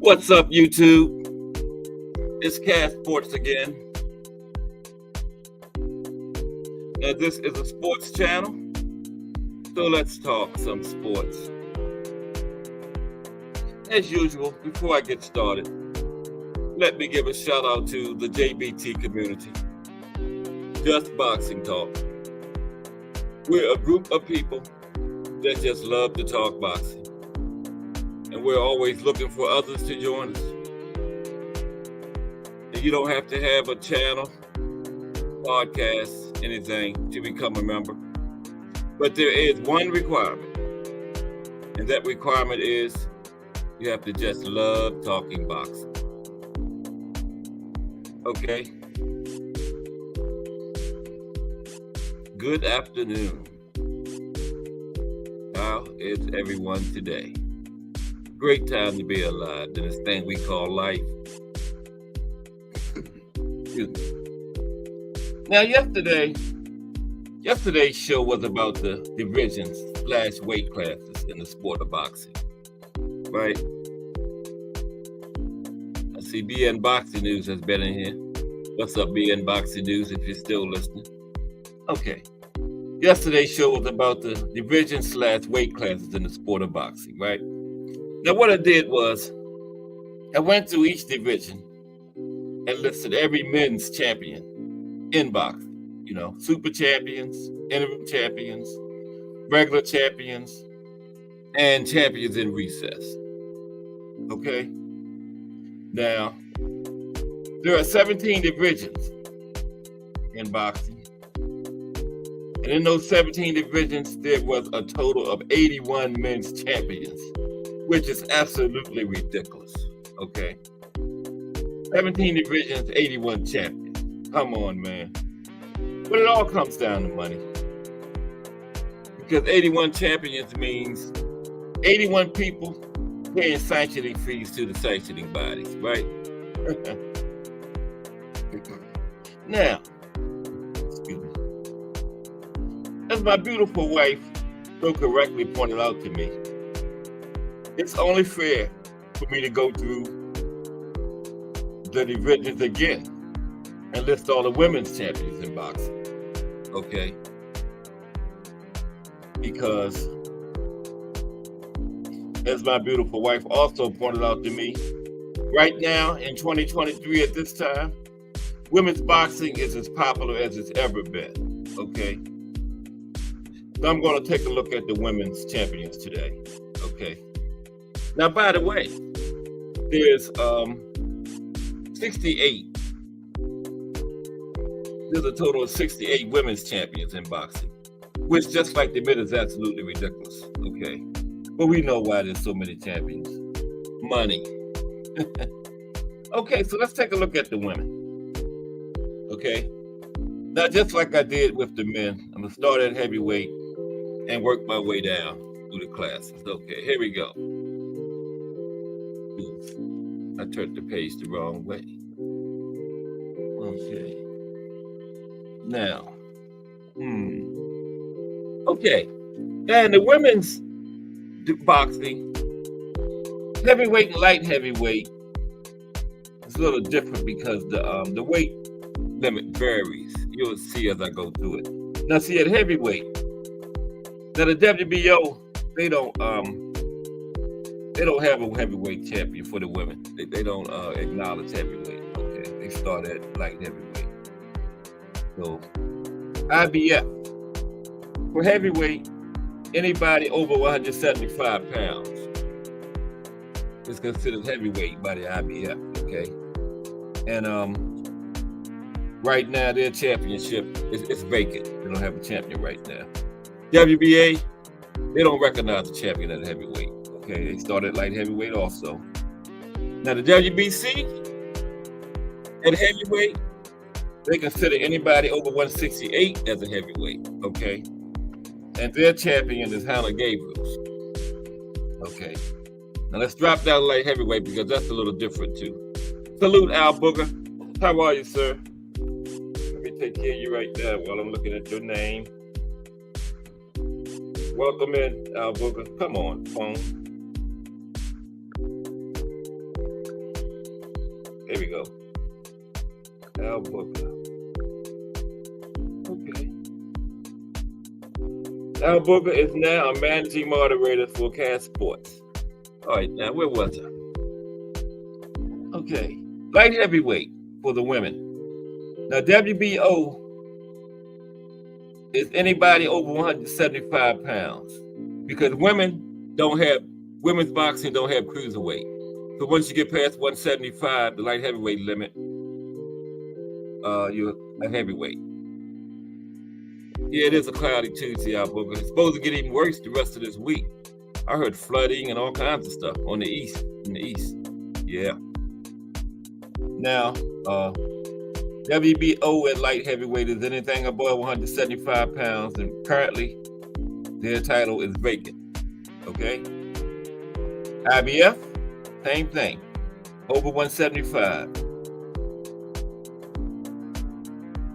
What's up, YouTube? It's Cat Sports again. Now, this is a sports channel, so let's talk some sports. As usual, before I get started, let me give a shout out to the JBT community. Just Boxing Talk. We're a group of people that just love to talk boxing. And we're always looking for others to join us. And you don't have to have a channel, podcast, anything to become a member. But there is one requirement. And that requirement is you have to just love talking boxing. Okay? Good afternoon. How is everyone today? Great time to be alive in this thing we call life. Excuse me. Now, yesterday's show was about the divisions / weight classes in the sport of boxing, right? I see BN Boxing News has been in here. What's up, BN Boxing News, if you're still listening? Okay. Yesterday's show was about the divisions / weight classes in the sport of boxing, right? Now, what I did was I went through each division and listed every men's champion in boxing. You know, super champions, interim champions, regular champions, and champions in recess. Okay? Now, there are 17 divisions in boxing. And in those 17 divisions, there was a total of 81 men's champions, which is absolutely ridiculous, okay? 17 divisions, 81 champions. Come on, man. But it all comes down to money. Because 81 champions means 81 people paying sanctioning fees to the sanctioning bodies, right? Now, excuse me. As my beautiful wife so correctly pointed out to me, it's only fair for me to go through the divisions again and list all the women's champions in boxing, okay? Because, as my beautiful wife also pointed out to me, right now in 2023 at this time, women's boxing is as popular as it's ever been, okay? So I'm going to take a look at the women's champions today, okay? Now, by the way, there's 68. There's a total of 68 women's champions in boxing, which, just like the men, is absolutely ridiculous, okay? But we know why there's so many champions. Money. Okay, so let's take a look at the women, okay? Now, just like I did with the men, I'm going to start at heavyweight and work my way down through the classes. Okay, here we go. I turned the page the wrong way. Okay. Now, okay. And the women's boxing, heavyweight and light heavyweight, is a little different because the weight limit varies. You'll see as I go through it. Now, see, at heavyweight, now the WBO, they don't have a heavyweight champion for the women. They don't acknowledge heavyweight. Okay, they start at light heavyweight. So IBF for heavyweight, anybody over 175 pounds is considered heavyweight by the IBF. Okay, and right now their championship is vacant. They don't have a champion right now. WBA, they don't recognize a champion at heavyweight. Okay, they started light heavyweight also. Now the WBC at heavyweight, they consider anybody over 168 as a heavyweight. Okay, and their champion is Hannah Gabriels. Okay, now let's drop down to light heavyweight because that's a little different too. Salute Al Booger. How are you, sir? Let me take care of you right now while I'm looking at your name. Welcome in, Al Booger. Come on, phone. Al Booker. Okay. Al Booker is now a managing moderator for Cast Sports. All right, now where was I? Okay. Light heavyweight for the women. Now, WBO is anybody over 175 pounds because women's boxing don't have cruiserweight. So once you get past 175, the light heavyweight limit, you're a heavyweight. Yeah, it is a cloudy Tuesday out, Booker. It's supposed to get even worse the rest of this week. I heard flooding and all kinds of stuff in the east. Yeah. Now, WBO at light heavyweight is anything above 175 pounds, and currently their title is vacant. Okay. IBF, same thing, over 175.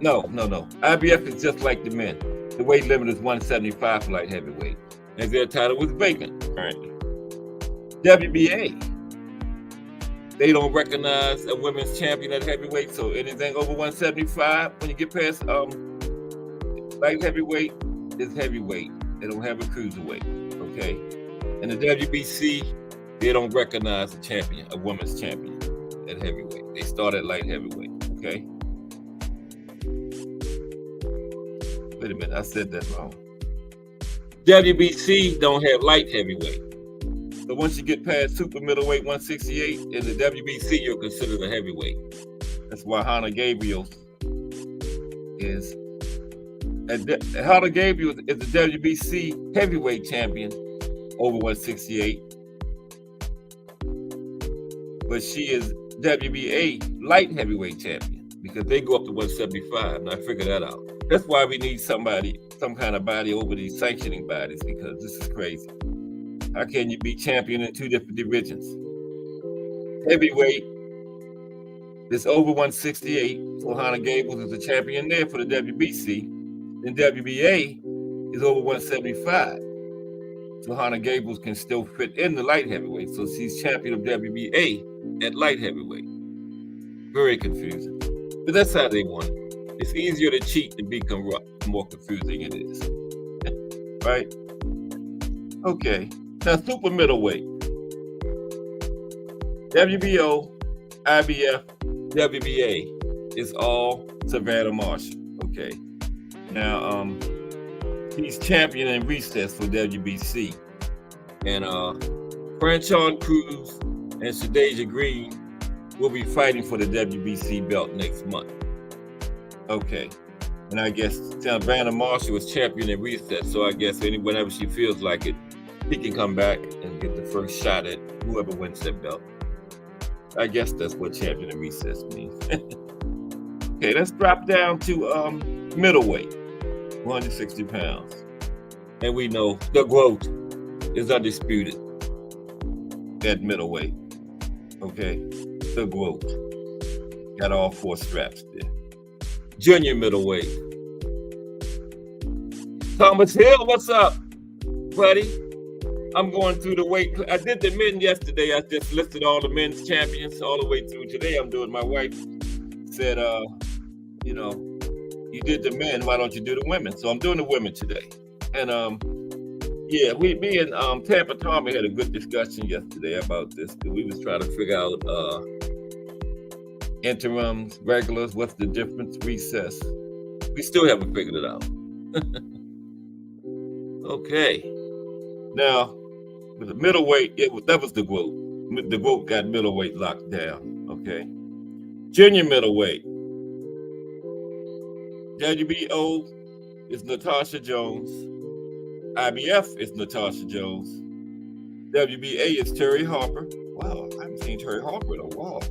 No. IBF is just like the men. The weight limit is 175 for light heavyweight, and their title was vacant currently. WBA, they don't recognize a women's champion at heavyweight, so anything over 175, when you get past light heavyweight, is heavyweight. They don't have a cruiserweight, okay? And the WBC, they don't recognize a women's champion at heavyweight. They start at light heavyweight, okay? Wait a minute, I said that wrong. WBC don't have light heavyweight. So once you get past super middleweight 168 in the WBC, you're considered a heavyweight. That's why Hannah Gabriel is the WBC heavyweight champion over 168. But she is WBA light heavyweight champion because they go up to 175, and I figured that out. That's why we need some kind of body over these sanctioning bodies, because this is crazy. How can you be champion in two different divisions? Heavyweight is over 168, so Hannah Gables is the champion there for the WBC. And WBA is over 175, so Hannah Gables can still fit in the light heavyweight. So she's champion of WBA at light heavyweight. Very confusing, but that's how they want it. It's easier to cheat than be corrupt. The more confusing it is, right? Okay. Now, super middleweight. WBO, IBF, WBA is all Savannah Marshall. Okay. Now, he's champion in recess for WBC. And Franchon Cruz and Shadeja Green will be fighting for the WBC belt next month. Okay. And I guess Savannah Marshall was champion in recess, so I guess whenever she feels like it, he can come back and get the first shot at whoever wins that belt. I guess that's what champion in recess means. Okay, let's drop down to middleweight, 160 pounds. And we know the growth is undisputed at middleweight. Okay, the growth. Got all four straps there. Junior middleweight. Thomas Hill, what's up, buddy? I'm going through the weight. I did the men yesterday. I just listed all the men's champions all the way through. Today I'm doing, my wife said, you did the men, why don't you do the women? So I'm doing the women today. And yeah, me and Tampa Tommy had a good discussion yesterday about this. We was trying to figure out interims, regulars, what's the difference, recess. We still haven't figured it out. Okay. Now, with the middleweight, that was the GOAT. The GOAT got middleweight locked down. Okay. Junior middleweight. WBO is Natasha Jones. IBF is Natasha Jones. WBA is Terry Harper. Wow, I haven't seen Terry Harper in a while.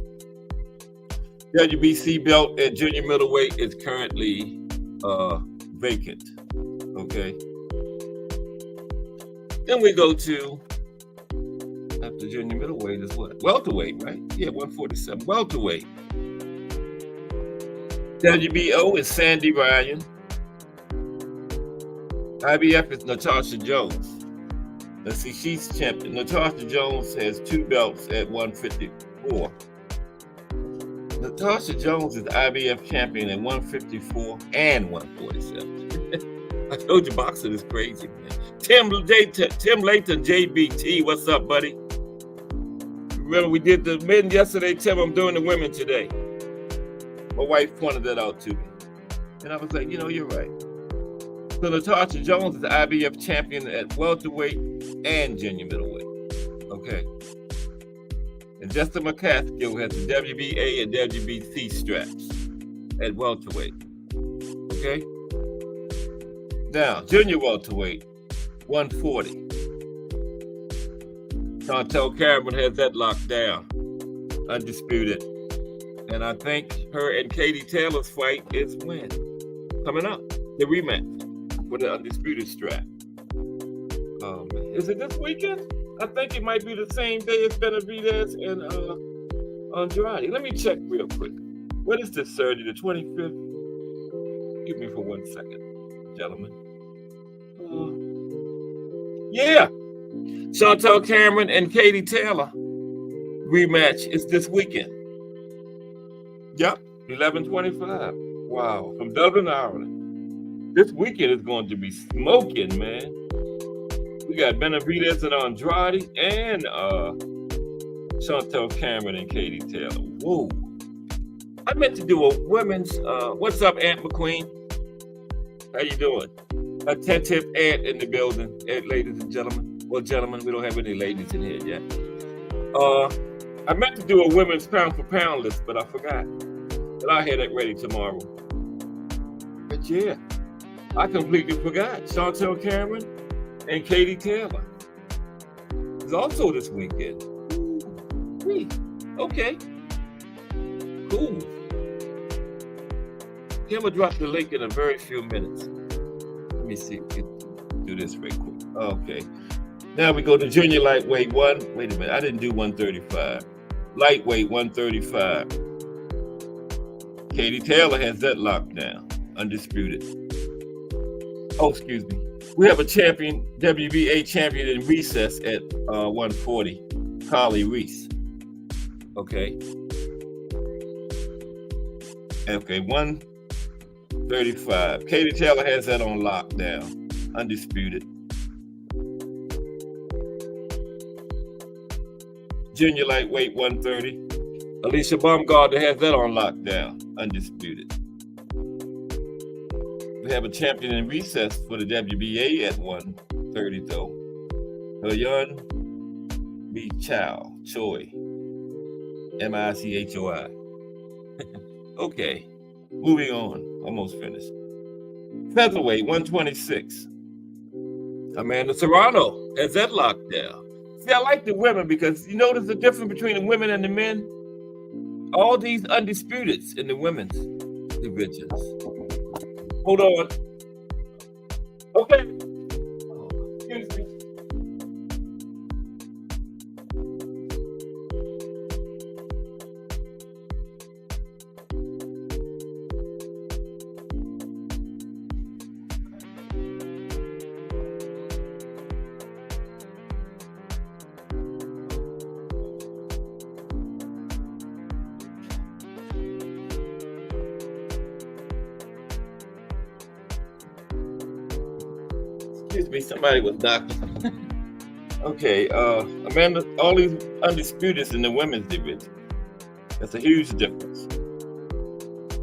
WBC belt at junior middleweight is currently vacant. Okay. Then we go to, after junior middleweight is what? Welterweight, right? Yeah, 147. Welterweight. WBO is Sandy Ryan. IBF is Natasha Jones. Let's see, she's champion. Natasha Jones has two belts at 154. Natasha Jones is IBF champion at 154 and 147. I told you boxing is crazy, man. Tim Layton, JBT, what's up, buddy? Remember we did the men yesterday, Tim, I'm doing the women today. My wife pointed that out to me. And I was like, you're right. So Natasha Jones is the IBF champion at welterweight and junior middleweight. Okay. And Justin McCaskill has the WBA and WBC straps at welterweight. Okay. Now, junior welterweight, 140. Chantel Cameron has that locked down, undisputed. And I think her and Katie Taylor's fight is when? Coming up, the rematch for the undisputed strap. Is it this weekend? I think it might be the same day as Benavidez and Andrade. Let me check real quick. What is this Saturday, the 25th? Give me for 1 second, gentlemen. Yeah. Chantel Cameron and Katie Taylor rematch is this weekend. Yep, 11/25. Wow, from Dublin, Ireland. This weekend is going to be smoking, man. We got Benavidez and Andrade and Chantel Cameron and Katie Taylor. Whoa. I meant to do a women's, what's up, Aunt McQueen? How you doing? Attentive aunt in the building, ladies and gentlemen. Well, gentlemen, we don't have any ladies in here yet. I meant to do a women's pound for pound list, but I forgot. But I'll have that ready tomorrow. But yeah, I completely forgot. Chantel Cameron and Katie Taylor is also this weekend. Ooh, okay. Cool. Kim will drop the link in a very few minutes. Let me see. Do this very quick. Okay. Now we go to junior lightweight one. Wait a minute. I didn't do 135. Lightweight 135. Katie Taylor has that locked down. Undisputed. Oh, excuse me. We have a champion, WBA champion in recess at 140. Carly Reese. Okay. Okay, 135. Katie Taylor has that on lockdown. Undisputed. Junior lightweight 130. Alicia Baumgartner has that on lockdown. Undisputed. We have a champion in recess for the WBA at 130 though. Hyun B. Choi. Michoi. Okay. Moving on. Almost finished. Featherweight 126. Amanda Serrano has that locked down. See, I like the women because you notice the difference between the women and the men? All these undisputeds in the women's divisions. Hold on. Okay. Excuse me. Excuse me, somebody was knocking. Okay, Amanda, all these undisputeds in the women's division. That's a huge difference.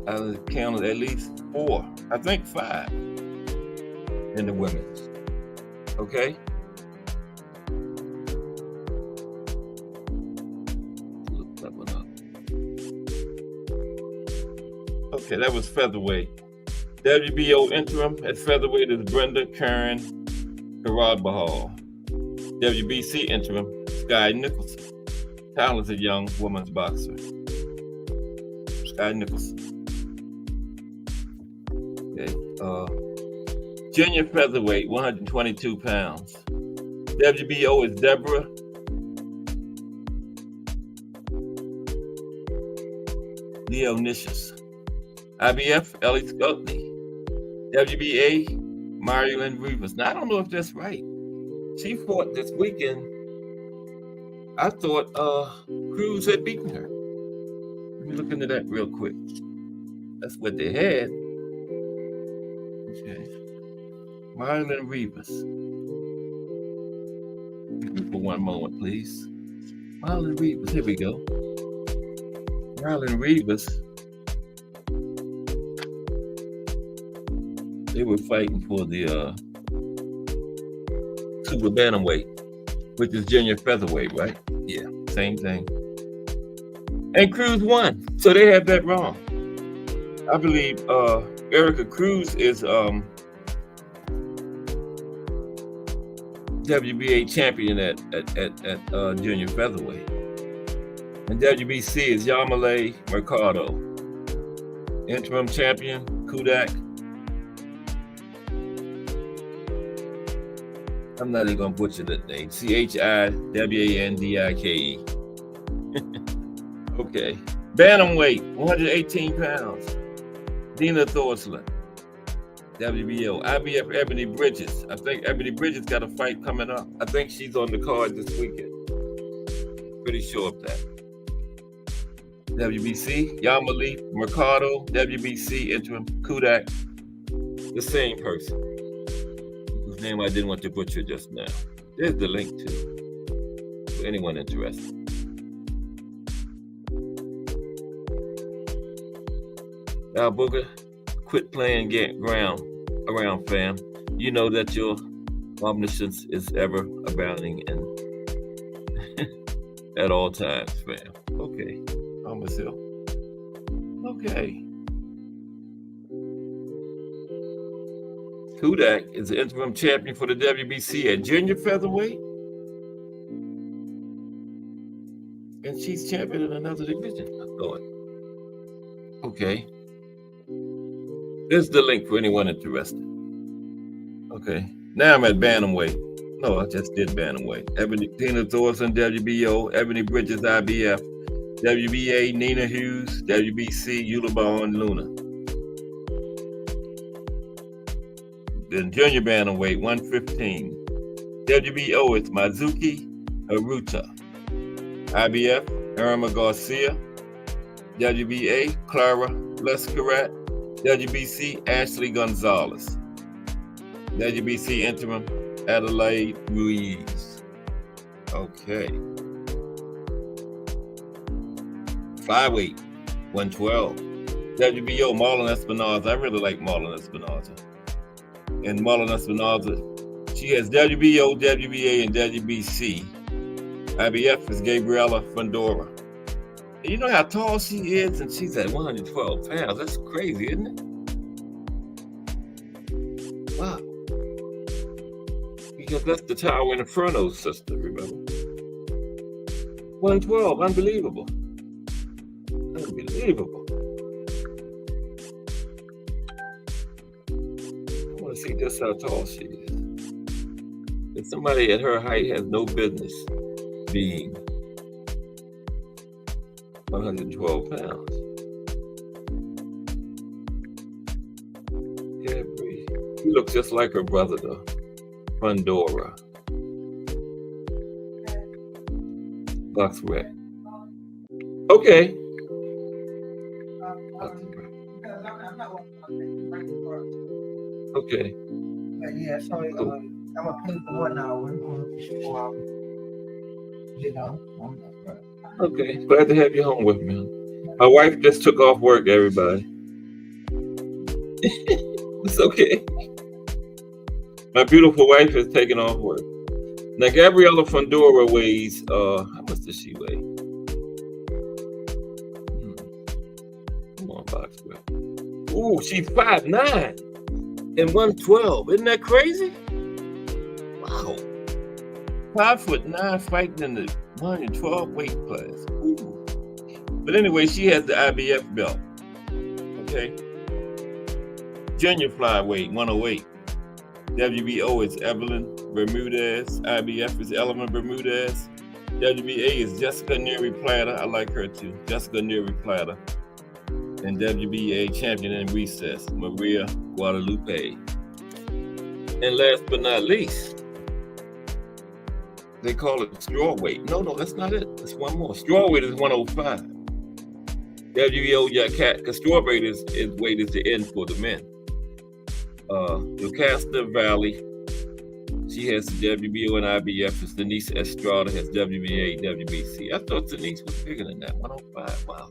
I counted at least 4, I think 5 in the women's. Okay? Look that one up. Okay, that was featherweight. WBO interim at featherweight is Brenda Karen Karabahal. WBC interim, Sky Nicholson. Talented young women's boxer. Sky Nicholson. Okay. Junior featherweight, 122 pounds. WBO is Deborah Leonicius. IBF, Ellie Scottney. WBA, Marilyn Rivas. Now, I don't know if that's right. She fought this weekend. I thought Cruz had beaten her. me look into that real quick. That's what they had. Okay. Marlon Rivas. For one moment, please. Marlon Rivas. Here we go. Marlon Rivas. They were fighting for the super bantamweight, which is junior featherweight, right? Yeah, same thing. And Cruz won, so they had that wrong. I believe Erica Cruz is WBA champion at junior featherweight, and WBC is Yamile Mercado, interim champion Kudak. I'm not even gonna butcher that name. Chiwandike. Okay. Bantamweight, 118 pounds. Dina Thorslund, WBO. IBF Ebony Bridges. I think Ebony Bridges got a fight coming up. I think she's on the card this weekend. Pretty sure of that. WBC, Yamile Mercado, WBC interim Kudak. The same person. Whose name I didn't want to butcher just now. There's the link to for anyone interested. Now, Booker, quit playing ground around, fam. You know that your omniscience is ever abounding and at all times, fam. Okay, on myself. Okay. Kudak is the interim champion for the WBC at junior featherweight. And she's champion in another division, I thought. Okay. There's the link for anyone interested. Okay. Now I'm at bantamweight. No, I just did bantamweight. Ebony Tina Thorson, WBO. Ebony Bridges, IBF. WBA, Nina Hughes. WBC, Eulabon Luna. Then junior bantamweight, 115. WBO, it's Mizuki Haruta. IBF, Irma Garcia. WBA, Clara Lescarat. WBC, Ashley Gonzalez. WBC interim, Adelaide Ruiz. Okay. Flyweight, 112. WBO, Marlon Espinoza. I really like Marlon Espinoza. And Marlon Espinoza, she has WBO, WBA, and WBC. IBF is Gabriela Fundora. And you know how tall she is? And she's at 112 pounds. That's crazy, isn't it? Wow. Because that's the Tower Inferno sister, remember? 112, unbelievable. Unbelievable. I want to see just how tall she is. And somebody at her height has no business being 112 pounds. Gabri. He looks just like her brother, though. Pandora. Box rec. Okay. Okay. Yeah, so Cool. I'm gonna pay for 1 hour. You know. Okay. Glad to have you home with me. My wife just took off work, everybody. It's okay. My beautiful wife has taken off work. Now, Gabriela Fundora weighs, how much does she weigh? Come on, box rep. Ooh, she's 5'9" and 112. Isn't that crazy? Wow. 5'9" fighting in the 112 weight class. Ooh. But anyway, she has the IBF belt. Okay. Junior flyweight, 108. WBO is Evelyn Bermudez. IBF is Element Bermudez. WBA is Jessica Neri Plata. I like her too. Jessica Neri Plata. And WBA champion in recess, Maria Guadalupe. And last but not least, they call it strawweight. No, that's not it. It's one more. Strawweight is 105. WBO, yeah, strawweight is weight is the end for the men. Yocasta Valley, she has the WBO and IBF. Denise Estrada has WBA, WBC. I thought Denise was bigger than that, 105. Wow.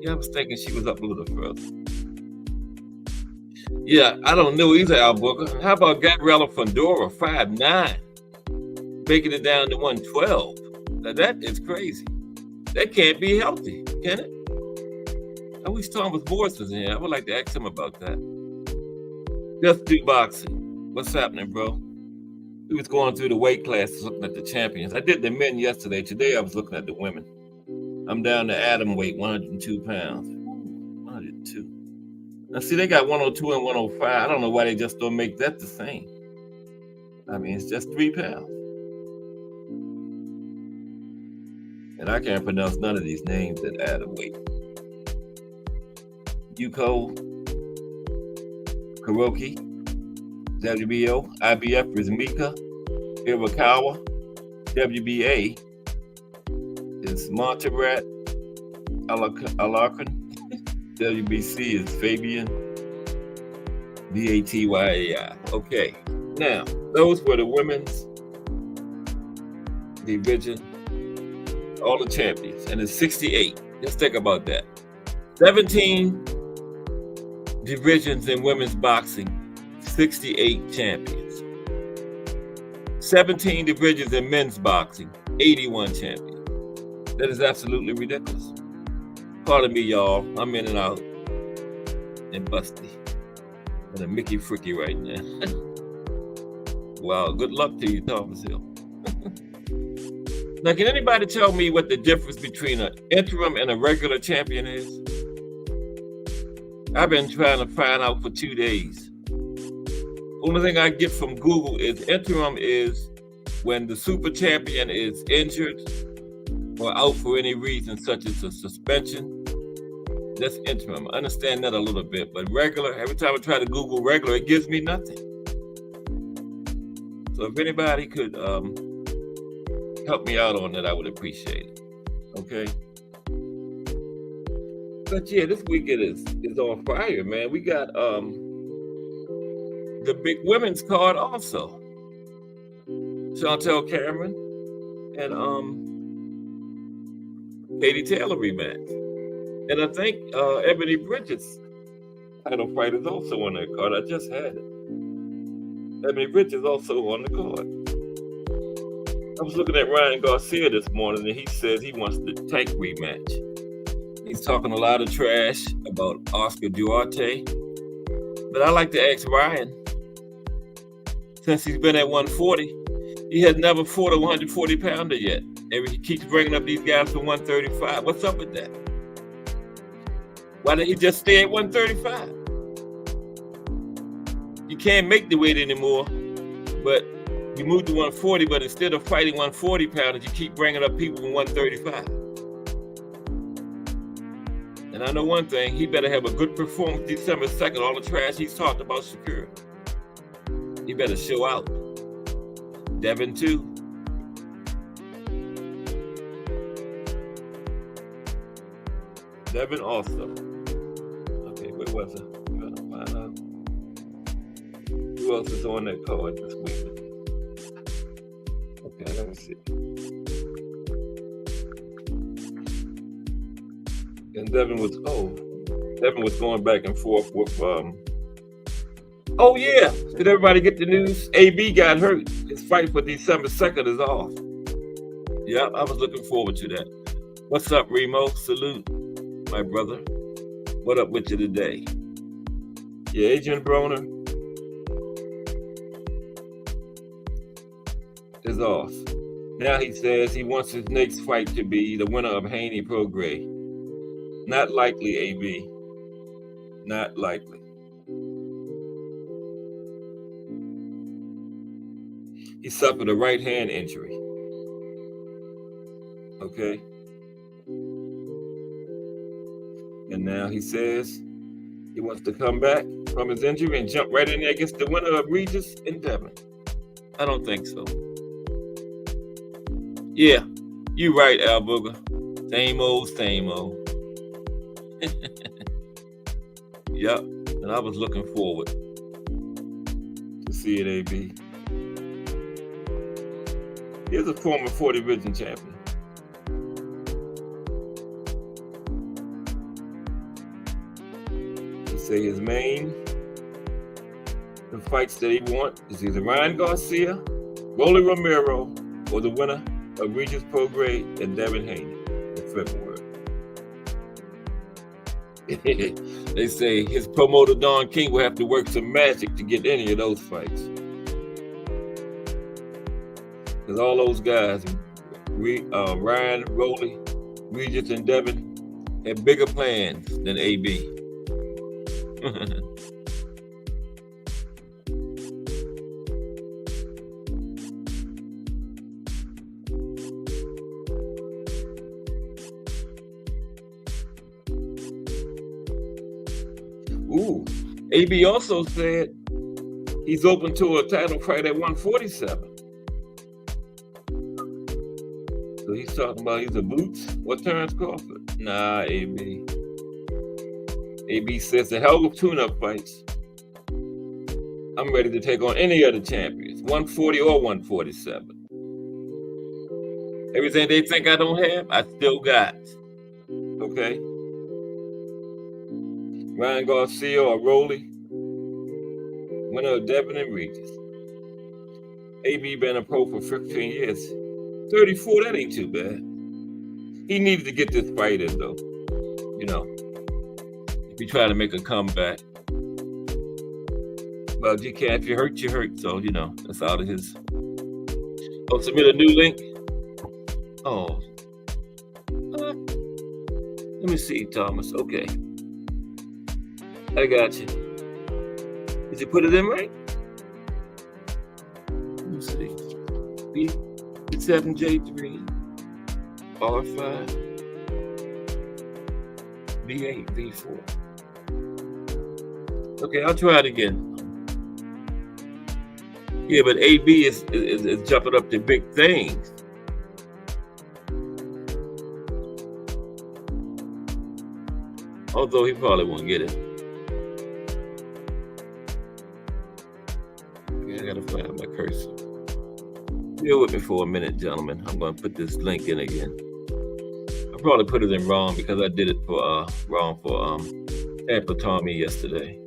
Yeah, I was thinking she was up a little further. Yeah, I don't know either, Al Booker. How about Gabriela Fondora, 5'9", making it down to 112? Now that is crazy. That can't be healthy, can it? I wish Thomas Morris was in here. I would like to ask him about that. Just do boxing. What's happening, bro? We was going through the weight classes, looking at the champions. I did the men yesterday. Today I was looking at the women. I'm down to atom weight, 102 pounds. 102. Now, see, they got 102 and 105. I don't know why they just don't make that the same. I mean, it's just 3 pounds. And I can't pronounce none of these names that add a weight. Yuko, Kuroki, WBO, IBF is Mika, Iwakawa, WBA is Montserrat Alarcon, WBC is Fabian, Batyai. Okay, now those were the women's division, all the champions, and it's 68. Just think about that. 17 divisions in women's boxing, 68 champions. 17 divisions in men's boxing, 81 champions. That is absolutely ridiculous. Pardon me, y'all. I'm in and out and busty. And a Mickey Fricky right now. Wow, good luck to you, Thomas Hill. Now, can anybody tell me what the difference between an interim and a regular champion is? I've been trying to find out for 2 days. Only thing I get from Google is interim is when the super champion is injured or out for any reason, such as a suspension. That's interim. I understand that a little bit, but regular, every time I try to Google regular, it gives me nothing. So if anybody could help me out on that, I would appreciate it. Okay? But yeah, this weekend is on fire, man. We got the big women's card also. Chantel Cameron and Katie Taylor rematch. And I think Ebony Bridges title fight is also on that card. I just had it. Ebony Bridges also on the card. I was looking at Ryan Garcia this morning, and he says he wants the Tank rematch. He's talking a lot of trash about Oscar Duarte. But I like to ask Ryan, since he's been at 140, he has never fought a 140-pounder yet. And he keeps bringing up these guys from 135. What's up with that? Why didn't he just stay at 135? You can't make the weight anymore, but you moved to 140, but instead of fighting 140 pounders, you keep bringing up people from 135. And I know one thing, he better have a good performance December 2nd. All the trash he's talked about Shakur. He better show out. Devin too. Devin also. Okay, where was I? I'm gonna find out. Who else is on that card this week? Okay, let me see. And Devin was going back and forth with oh yeah. Did everybody get the news? AB got hurt. His fight for December 2nd is off. Yeah, I was looking forward to that. What's up, Remo? Salute, my brother. What up with you today? Yeah, Adrian Broner is off. Now he says he wants his next fight to be the winner of Haney Prograis. Not likely, AB. Not likely. He suffered a right hand injury. Okay. And now he says he wants to come back from his injury and jump right in there against the winner of Regis and Devin. I don't think so. Yeah, you right, Al Booger. Same old, same old. Yep, and I was looking forward to see it, AB. Here's a former 40 division champion. He say his main, the fights that he wants is either Ryan Garcia, Rolly Romero, or the winner of Regis Prograis and Devin Haney in February. They say his promoter Don King will have to work some magic to get any of those fights. Because all those guys, Ryan, Rolly, Regis, and Devin, have bigger plans than AB. Ooh, AB also said he's open to a title fight at 147. So he's talking about he's a boots or Terrence Crawford. Nah, AB. AB says a hell of tune-up fights. I'm ready to take on any other champions, 140 or 147. Everything they think I don't have, I still got. Okay? Ryan Garcia or Rolly, winner of Devin and Regis. AB been a pro for 15 years. 34, that ain't too bad. He needed to get this fight in, though. You know, if you try to make a comeback. Well, you can't. If you hurt, you hurt. So, you know, that's out of his. Oh, submit a new link. Oh. Let me see, Thomas. Okay. I got you. Did you put it in right? Let me see. B7J3, R5, B8, B4. Okay, I'll try it again. Yeah, but AB is jumping up to big things. Although he probably won't get it. Okay, I gotta find my cursor. Bear with me for a minute, gentlemen. I'm gonna put this link in again. I probably put it in wrong because I did it for wrong for Tampa Tommy yesterday.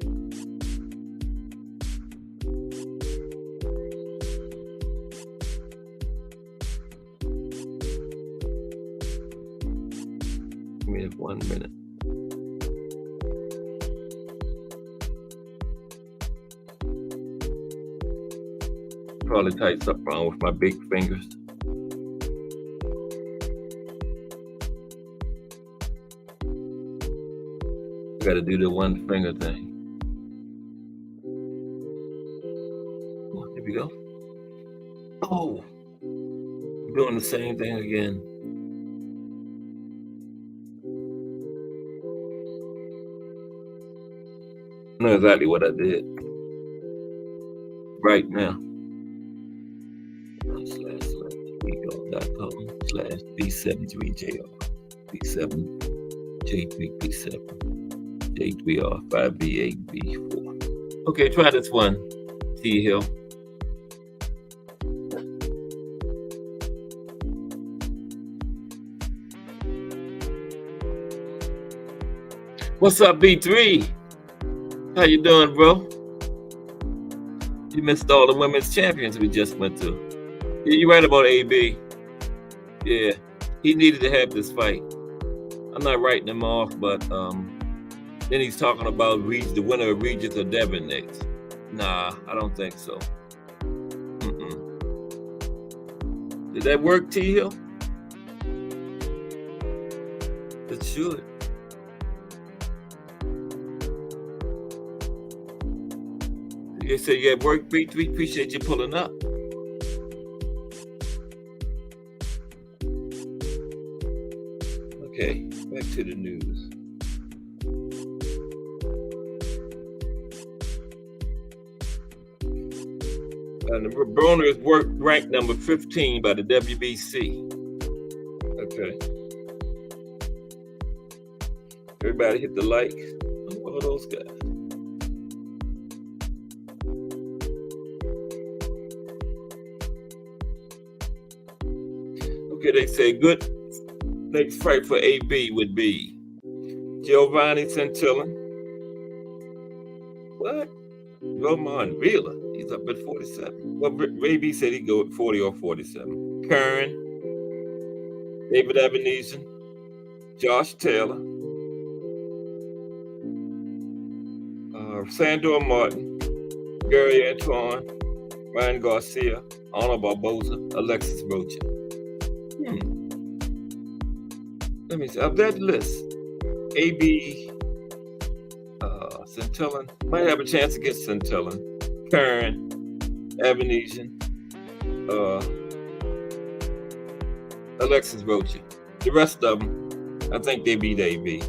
Give me 1 minute. Probably typed something wrong with my big fingers. Got to do the one finger thing. Oh, here we go. Oh, I'm doing the same thing again. I know exactly what I did right now. /B73JR, B7J3, B7, J3R, 5B8, B4. Okay, try this one, T Hill. What's up, B3? How you doing, bro? You missed all the women's champions we just went to. Yeah, you're right about AB. Yeah, he needed to have this fight. I'm not writing him off, but then he's talking about the winner of Regis or Devin next. Nah, I don't think so. Did that work, T Hill? It should. You said you had work, B3. Appreciate you pulling up. Okay, back to the news. And the Broner is ranked number 15 by the WBC. Okay. Everybody hit the like. What are those guys? Okay, they say good. Next fight for AB would be Giovanni Santillan. What? Roman Villa. He's up at 47. Well, Ray B said he'd go at 40 or 47. Kern, David Ebenezer, Josh Taylor, Sandor Martin, Gary Antoine, Ryan Garcia, Honor Barboza, Alexis Rocha. Let me see. Of that list, AB Santillan might have a chance against Santillan, Kern, Ebenezer, Alexis Rocha. The rest of them, I think they beat AB.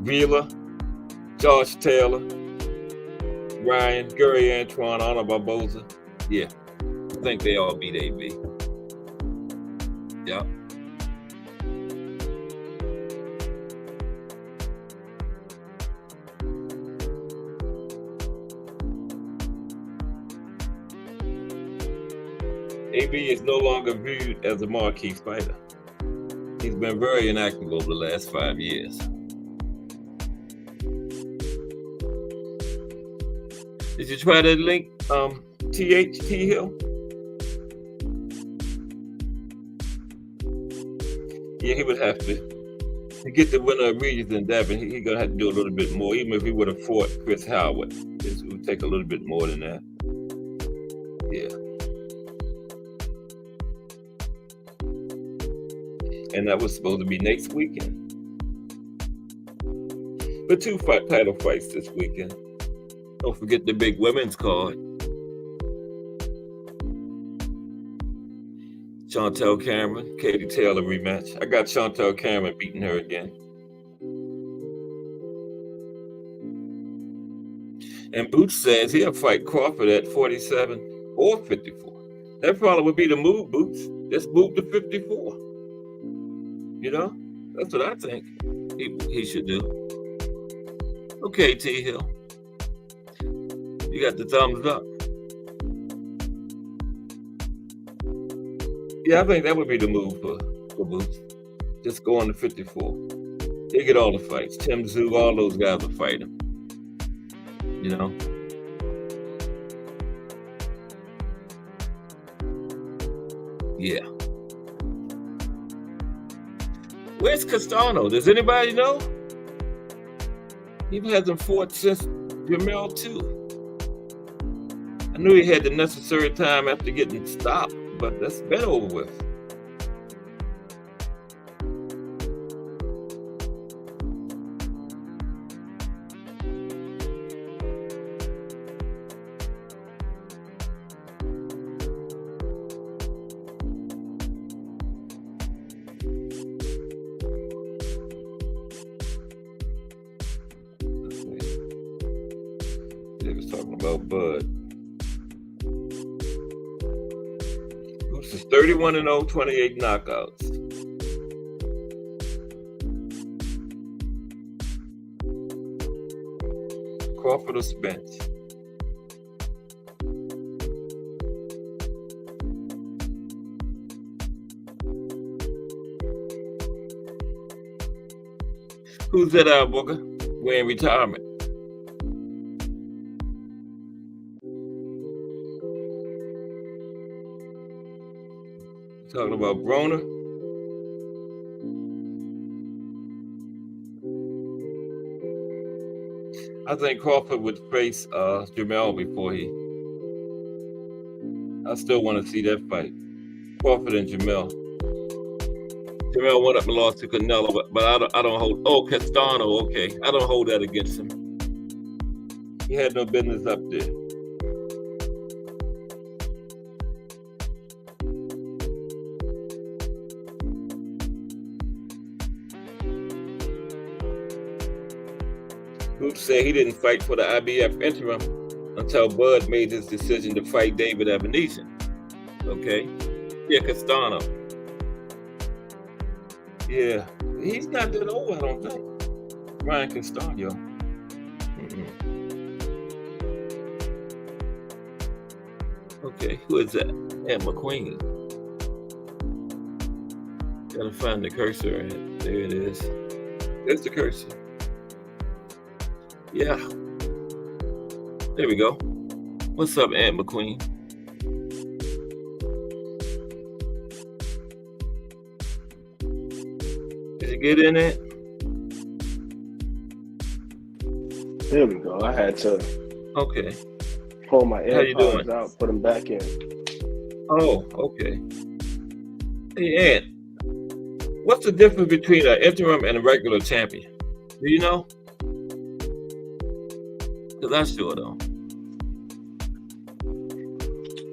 Vila, Josh Taylor, Ryan, Gary Antoine, Honor Barboza. Yeah, I think they all beat AB. Yeah. AB is no longer viewed as a marquee fighter. He's been very inactive over the last 5 years. Did you try that link, THT Hill? Yeah, he would have to get the winner of Regis and Devin. He's gonna have to do a little bit more, even if he would have fought Chris Howard. It would take a little bit more than that. Yeah. And that was supposed to be next weekend. But 2 title fights this weekend. Don't forget the big women's card. Chantel Cameron, Katie Taylor rematch. I got Chantel Cameron beating her again. And Boots says he'll fight Crawford at 47 or 54. That probably would be the move, Boots. Just move to 54. You know, that's what I think he should do. Okay, T Hill. You got the thumbs up. Yeah, I think that would be the move for Boots. Just go on to 54. He'll get all the fights. Tim Zhu, all those guys will fight him. You know? Yeah. Where's Castano? Does anybody know? He hasn't fought since Jamel 2. I knew he had the necessary time after getting stopped, but that's been over with. They was talking about Bud. This is 31-0, 28 knockouts. Crawford or Spence? Who's that out, Booker? We're in retirement. Talking about Broner. I think Crawford would face Jamel before he. I still want to see that fight. Crawford and Jamel. Jamel went up and lost to Canelo, but I don't hold. Oh, Castano, okay. I don't hold that against him. He had no business up there. Boots said he didn't fight for the IBF interim until Bud made his decision to fight David Ebenezer. Okay? Yeah, Castano. Yeah, he's not that old, I don't think. Ryan Castillo. Okay, who is that? Ant McQueen. Gotta find the cursor. There it is. There's the cursor. Yeah. There we go. What's up, Ant McQueen? Did you get in it? There we go. I had to pull my AirPods out, put them back in. Oh, okay. Hey, Ant, what's the difference between an interim and a regular champion? Do you know? Because I sure don't.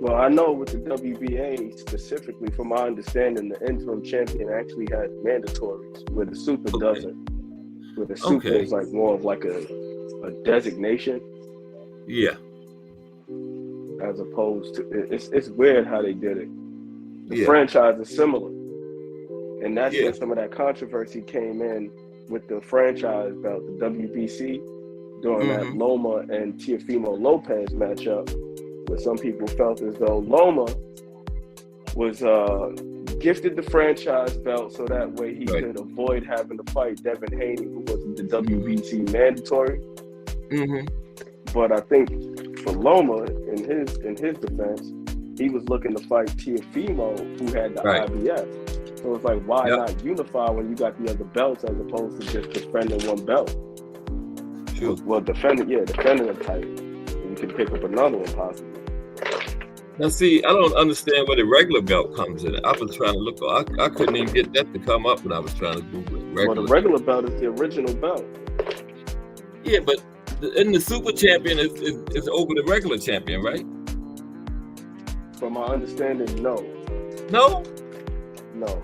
Well, I know with the WBA specifically, from my understanding, the interim champion actually has mandatories, where the super doesn't. Where the super is like more of like a designation. Yeah. As opposed to, it's weird how they did it. The franchise is similar. And that's where some of that controversy came in with the franchise belt, the WBC, during that Loma and Teofimo Lopez matchup, where some people felt as though Loma was gifted the franchise belt so that way he could avoid having to fight Devin Haney, who was the WBC mandatory. But I think for Loma, in his defense, he was looking to fight Teofimo, who had the IBF. So it's like, why not unify when you got the other belts as opposed to just defending one belt? Sure. Well, defending a title. You can pick up another one possibly. Now, see, I don't understand where the regular belt comes in. I was trying to look. I couldn't even get that to come up when I was trying to Google it. Well, the regular belt is the original belt. Yeah, but the super champion is over the regular champion, right? From my understanding, no. No? No.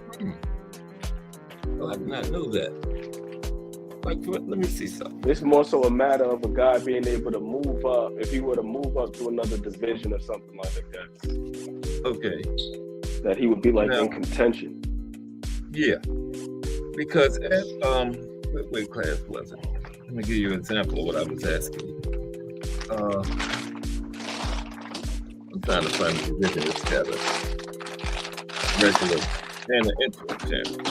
Well, I did not know that. Like, let me see something. It's more so a matter of a guy being able to move up. If he were to move up to another division or something like that. Okay. That he would be like in contention. Yeah. Because at what weight class was it? Let me give you an example of what I was asking you. I'm trying to find the division that's got a regular and an interim champion.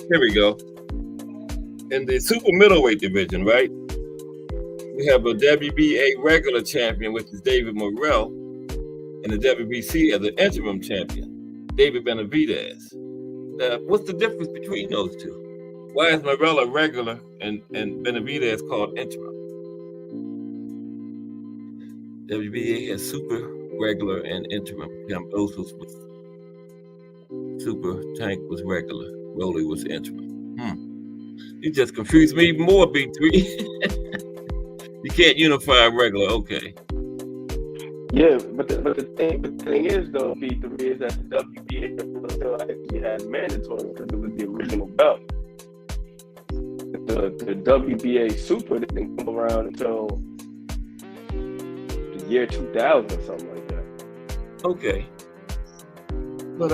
Here we go. In the super middleweight division, right? We have a WBA regular champion, which is David Morrell, and the WBC as an interim champion, David Benavidez. Now, what's the difference between those two? Why is Morrell a regular and Benavidez called interim? WBA has super, regular, and interim. Those was super, Tank was regular, Rolly was interim. You just confused me even more, B3. You can't unify a regular, okay. Yeah, but the thing is though, B3, is that the WBA still actually had mandatory because it was the original belt. The WBA Super didn't come around until the year 2000 or something like that. Okay. But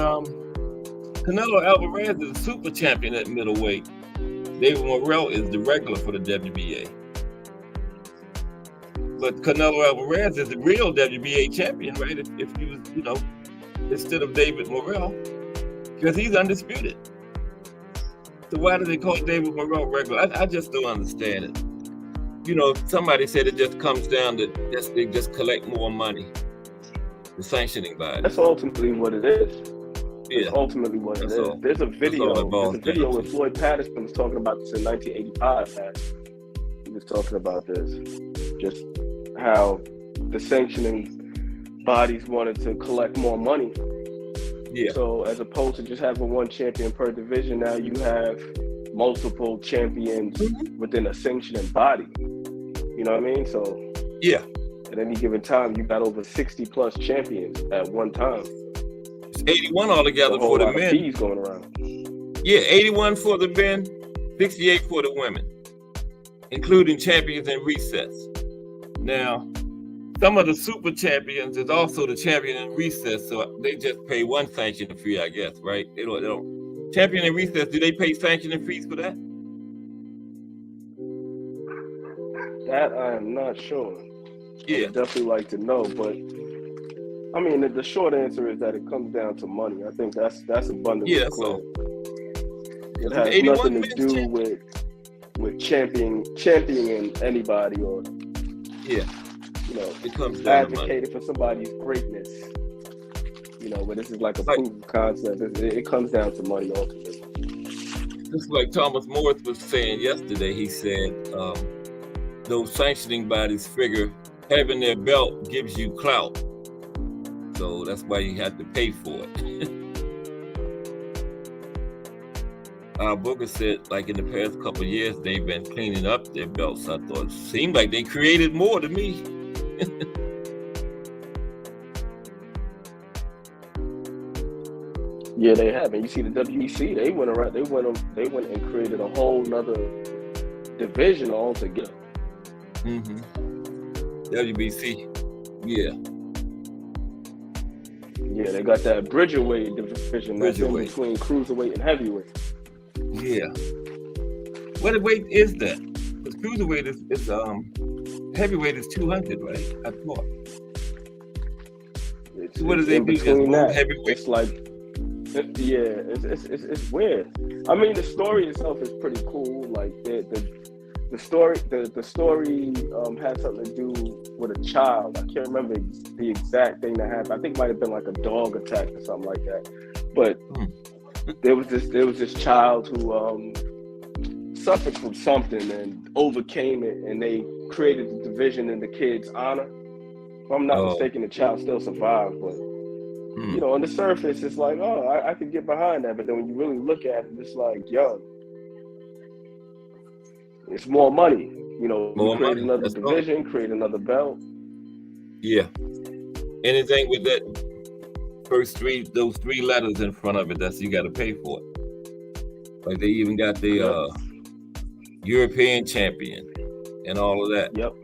Canelo Alvarez is a super champion at middleweight. David Morrell is the regular for the WBA. But Canelo Alvarez is the real WBA champion, right? If he was, instead of David Morrell, because he's undisputed. So why do they call David Morrell regular? I just don't understand it. Somebody said it just comes down to they just collect more money. The sanctioning body. That's ultimately what it is. Yeah. That's ultimately what it is. There's a video where Floyd Patterson was talking about this in 1985. He was talking about this, just how the sanctioning bodies wanted to collect more money. Yeah. So as opposed to just having one champion per division, now you have multiple champions within a sanctioning body. You know what I mean? So yeah. At any given time, you got over 60 plus champions at one time. It's 81 altogether for the men. Fees going around. Yeah, 81 for the men, 68 for the women, including champions in recess. Now, some of the super champions is also the champion in recess, so they just pay one sanctioning fee, I guess, right? They don't. Champion in recess, do they pay sanctioning fees for that? That I am not sure. Yeah. I'd definitely like to know, but I mean, the short answer is that it comes down to money. I think that's abundantly Yeah, that's clear. all. It It's has 81 nothing to men's do champion. with championing anybody or Yeah, you know it comes down to money. advocating for somebody's greatness. You know, but this is like a Like, proof of concept. It comes down to money ultimately. just like Thomas Morris was saying yesterday, he said those sanctioning bodies figure having their belt gives you clout. So that's why you have to pay for it. Booker said, like in the past couple of years, they've been cleaning up their belts. I thought it seemed like they created more to me. Yeah, they have. And you see the WEC, they went and created a whole nother division altogether. WBC, yeah. Yeah, they got that Bridgerweight division that's in between cruiserweight and heavyweight. Yeah. What weight is that? Because cruiserweight is heavyweight is 200, right? I thought. So what do they do? Just move heavyweight? It's like, yeah, it's weird. I mean, the story itself is pretty cool. Like the story had something to do with a child. I can't remember the exact thing that happened. I think it might have been like a dog attack or something like that. But there was this child who suffered from something and overcame it, and they created the division in the kid's honor. If I'm not mistaken, the child still survived, but you know, on the surface, it's like, oh, I could get behind that. But then when you really look at it, it's like, yo, it's more money. You know, create another division, create another belt. Yeah. Anything with that those three letters in front of it, that's you got to pay for it. Like they even got the European champion and all of that. Yep.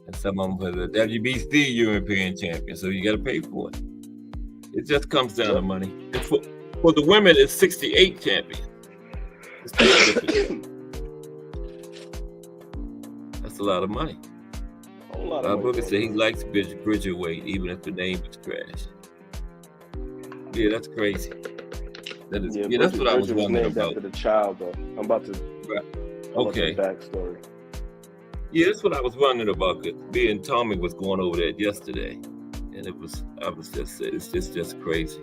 And some of them for the WBC European champion, so you got to pay for it. It just comes down to money. And for the women, it's 68 champions. That's a lot of money. A whole lot of money. Booker said he likes Bridgerweight, even if the name is trash. Yeah, that's crazy. That is, yeah, that's what I was wondering about. After the child, though. I'm about to. Okay. The backstory. Yeah, that's what I was wondering about. Me and Tommy was going over that yesterday, and it's just crazy.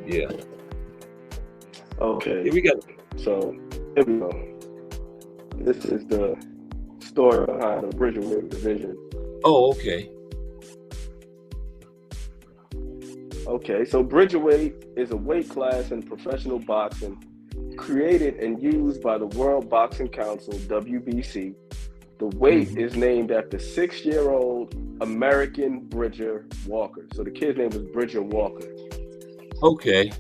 Yeah. Okay. Here we go. So here we go. This is the story behind the Bridgerweight division. Oh, okay. Okay, so Bridgerweight is a weight class in professional boxing created and used by the World Boxing Council, WBC. The weight is named after 6-year-old American Bridger Walker. So the kid's name was Bridger Walker. Okay.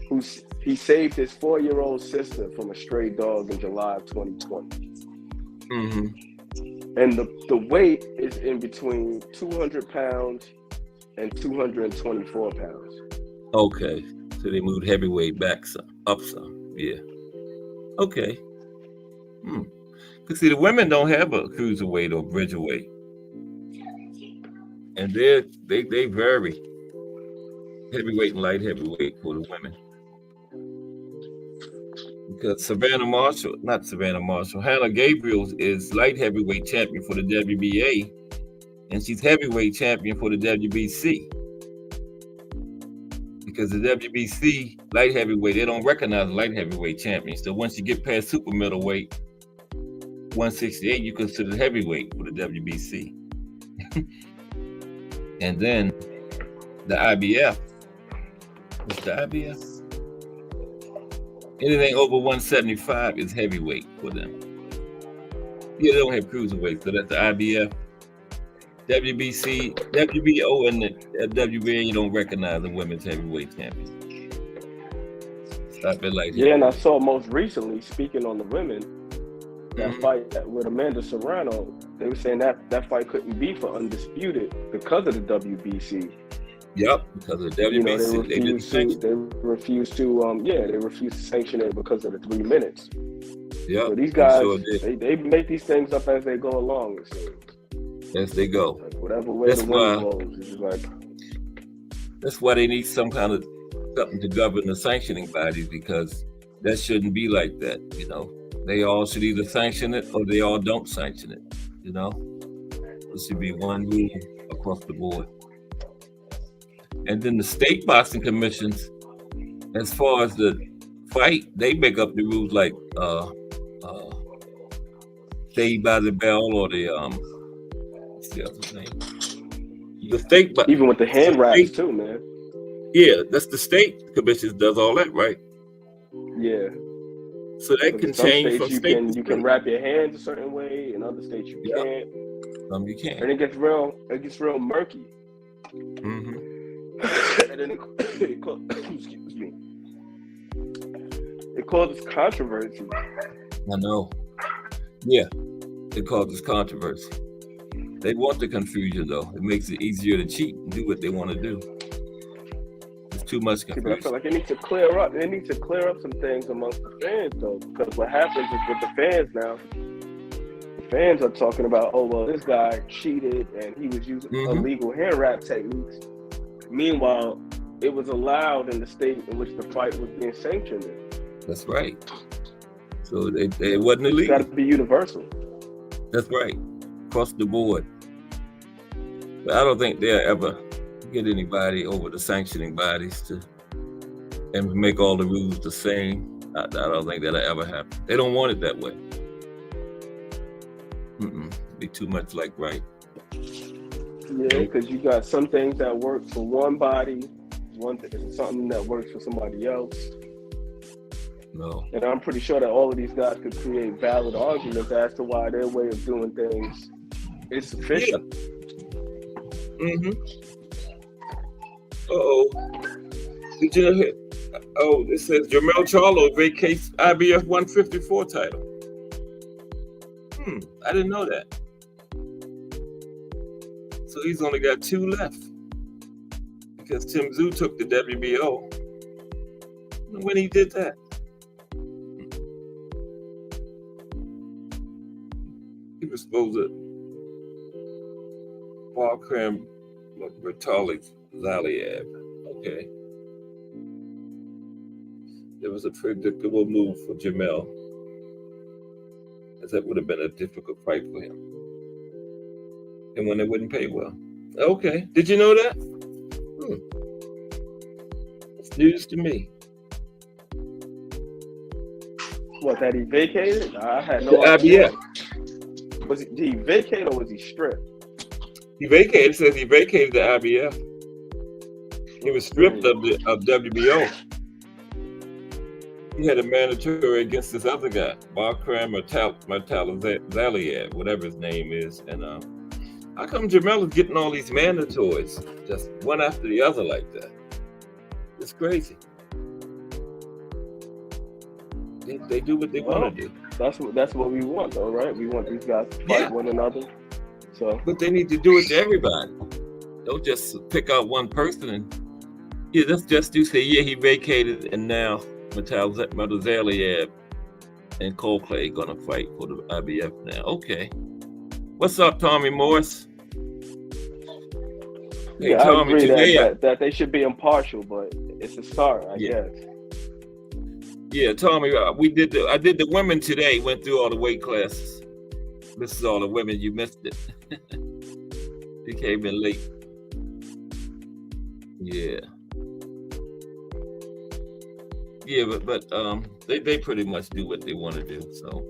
He saved his 4-year-old sister from a stray dog in July of 2020. And the weight is in between 200 pounds and 224 pounds. Okay. So they moved heavyweight up some. Yeah. Okay. Because see, the women don't have a cruiserweight or Bridgerweight. And they vary. Heavyweight and light heavyweight for the women. Because Hannah Gabriel is light heavyweight champion for the WBA, and she's heavyweight champion for the WBC. Because the WBC light heavyweight, they don't recognize light heavyweight champions. So once you get past super middleweight, 168, you consider heavyweight for the WBC. And then the IBF. What's the IBF? Anything over 175 is heavyweight for them. Yeah, they don't have cruiserweight, so that's the IBF. WBC, WBO, and the WBA, you don't recognize the women's heavyweight champions. Stop it like that. Yeah, and I saw most recently, speaking on the women, that fight with Amanda Serrano, they were saying that fight couldn't be for undisputed because of the WBC. Yep, because of the WBC. You know, they refused to sanction it because of the 3 minutes. Yeah, So these they guys, sure did. they make these things up as they go along. It seems. As they go. Like whatever way the wind blows, it's just like. That's why they need some kind of something to govern the sanctioning bodies, because that shouldn't be like that. You know, they all should either sanction it or they all don't sanction it. You know, it should be one rule across the board. And then the state boxing commissions, as far as the fight, they make up the rules, like Saved by the Bell, or the what's the other name? The state, but even with the hand wraps too, man. Yeah, that's the state commissions does all that, right? Yeah. So they can change from state to state. You can wrap your hands a certain way. In other states, you can't. You can't. And it gets real murky. Mm-hmm. And then excuse me. It causes controversy. I know. Yeah, it causes controversy. They want the confusion, though. It makes it easier to cheat and do what they want to do. It's too much confusion. I feel like it needs to clear up. It needs to clear up some things amongst the fans, though, because what happens is with the fans now, the fans are talking about, oh well, this guy cheated and he was using illegal hand wrap techniques. Meanwhile, it was allowed in the state in which the fight was being sanctioned in. That's right. So it wasn't illegal. It's got to be universal. That's right. Across the board. But I don't think they'll ever get anybody over the sanctioning bodies to and make all the rules the same. I don't think that'll ever happen. They don't want it that way. It'd be too much like right. Yeah, because you got some things that work for one body, something that works for somebody else. No. And I'm pretty sure that all of these guys could create valid arguments as to why their way of doing things is sufficient. Yeah. Did you hear? Oh, it says Jermell Charlo vacates IBF 154 title. I didn't know that. So he's only got 2 left, because Tim Tszyu took the WBO when he did that. He was supposed to Balkram Bertali Zaliev. Okay. It was a predictable move for Jermell, as that would have been a difficult fight for him. And when they wouldn't pay well. Okay. Did you know that? It's news to me. What, that he vacated? I had no idea. Did he vacate or was he stripped? He vacated. It says he vacated the IBF. He was stripped of WBO. He had a mandatory against this other guy, Balkram Zaliev, whatever his name is. And how come Jermell is getting all these mandatories just one after the other like that? It's crazy. They do what they want to do. That's what we want, though, right? We want these guys to fight one another. So, but they need to do it to everybody. Don't just pick out one person and let's just do say he vacated and now Zaliev and Coldplay gonna fight for the IBF now. Okay. What's up, Tommy Morris? Hey, yeah, Tommy, I agree that they should be impartial, but it's a start, I guess. Yeah, Tommy, I did the women today, went through all the weight classes. This is all the women, you missed it. You came in late. Yeah. Yeah, but they pretty much do what they want to do, so.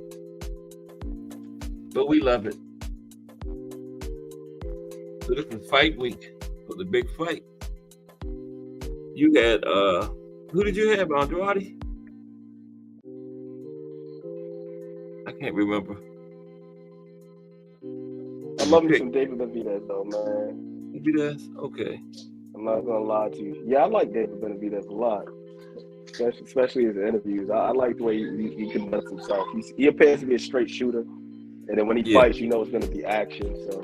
But we love it. So this is fight week for the big fight. You had who did you have, Andrade? I can't remember. I love me some David Benavidez though, man. Benavidez? Okay. I'm not gonna lie to you. Yeah, I like David Benavidez a lot. Especially his interviews. I like the way he conducts himself. He appears to be a straight shooter. And then when he fights, you know it's gonna be action. So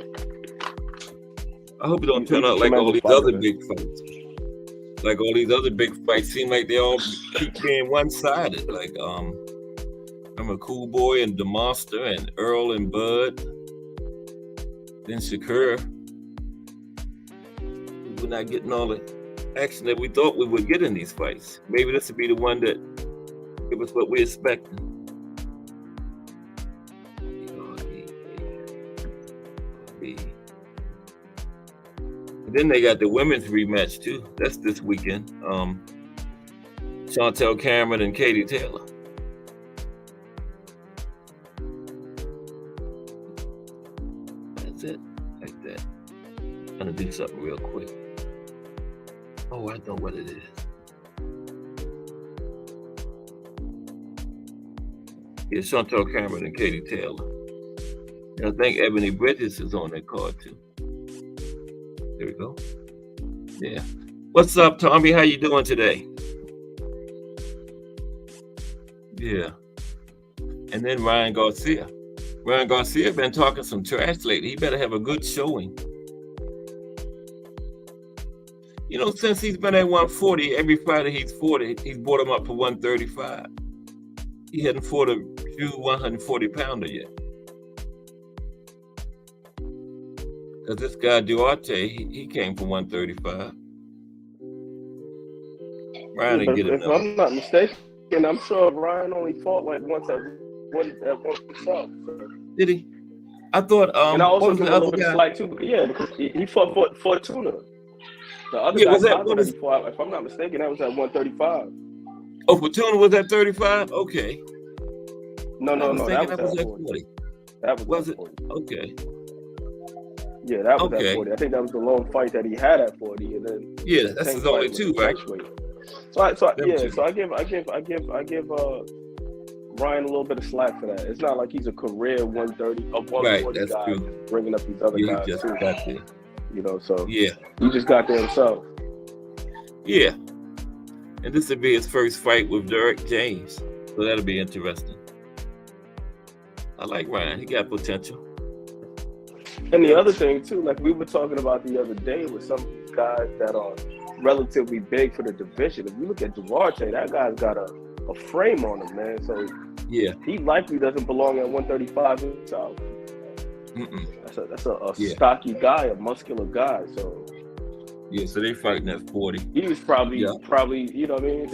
I hope it don't turn out like all these other big fights. Like all these other big fights seem like they all keep being one-sided. Like Remember Cool Boy and the Monster and Earl and Bud. Then Shakur. We're not getting all the action that we thought we would get in these fights. Maybe this would be the one that give us what we expected. Then they got the women's rematch too. That's this weekend. Chantel Cameron and Katie Taylor. That's it, like that. I'm gonna do something real quick. Oh, I know what it is. Yeah, Chantel Cameron and Katie Taylor. And I think Ebony Bridges is on that card too. There we go. Yeah. What's up, Tommy? How you doing today? Yeah. And then Ryan Garcia. Ryan Garcia been talking some trash lately. He better have a good showing. You know, since he's been at 140, every Friday he's 40, he's brought him up for 135. He hadn't fought a true 140-pounder yet. Because this guy Duarte, he came for 135. Ryan didn't get it. If I'm not mistaken, I'm sure Ryan only fought like once at once himself. Did he? I thought and I also give the a little other bit of guy? slack too. He fought for Tuna. The other Yeah, guy was that- Connor that he fought, if I'm not mistaken, that was at 135. Oh, Fortuna was at 35? Okay. No, I was thinking that was at 40. That Was at it? 40. Okay. Yeah, that was Okay. at 40. I think that was the lone fight that he had at 40, and then Yeah, that's same his only fight two, with right? Flyweight. Them two. I give Ryan a little bit of slack for that. It's not like he's a career 130 or 140 Right, that's guy true. bringing up these other You guys just too. got there. You know, so Yeah. he just got there himself. Yeah. And this will be his first fight with Derek James. So that'll be interesting. I like Ryan. He got potential. And the other thing too, like we were talking about the other day with some of these guys that are relatively big for the division. If you look at Duarte, that guy's got a frame on him, man. So Yeah. he likely doesn't belong at 135 himself. That's a Yeah. stocky guy, a muscular guy. So Yeah, so they fighting at 40. he was probably, Yeah. you know what I mean,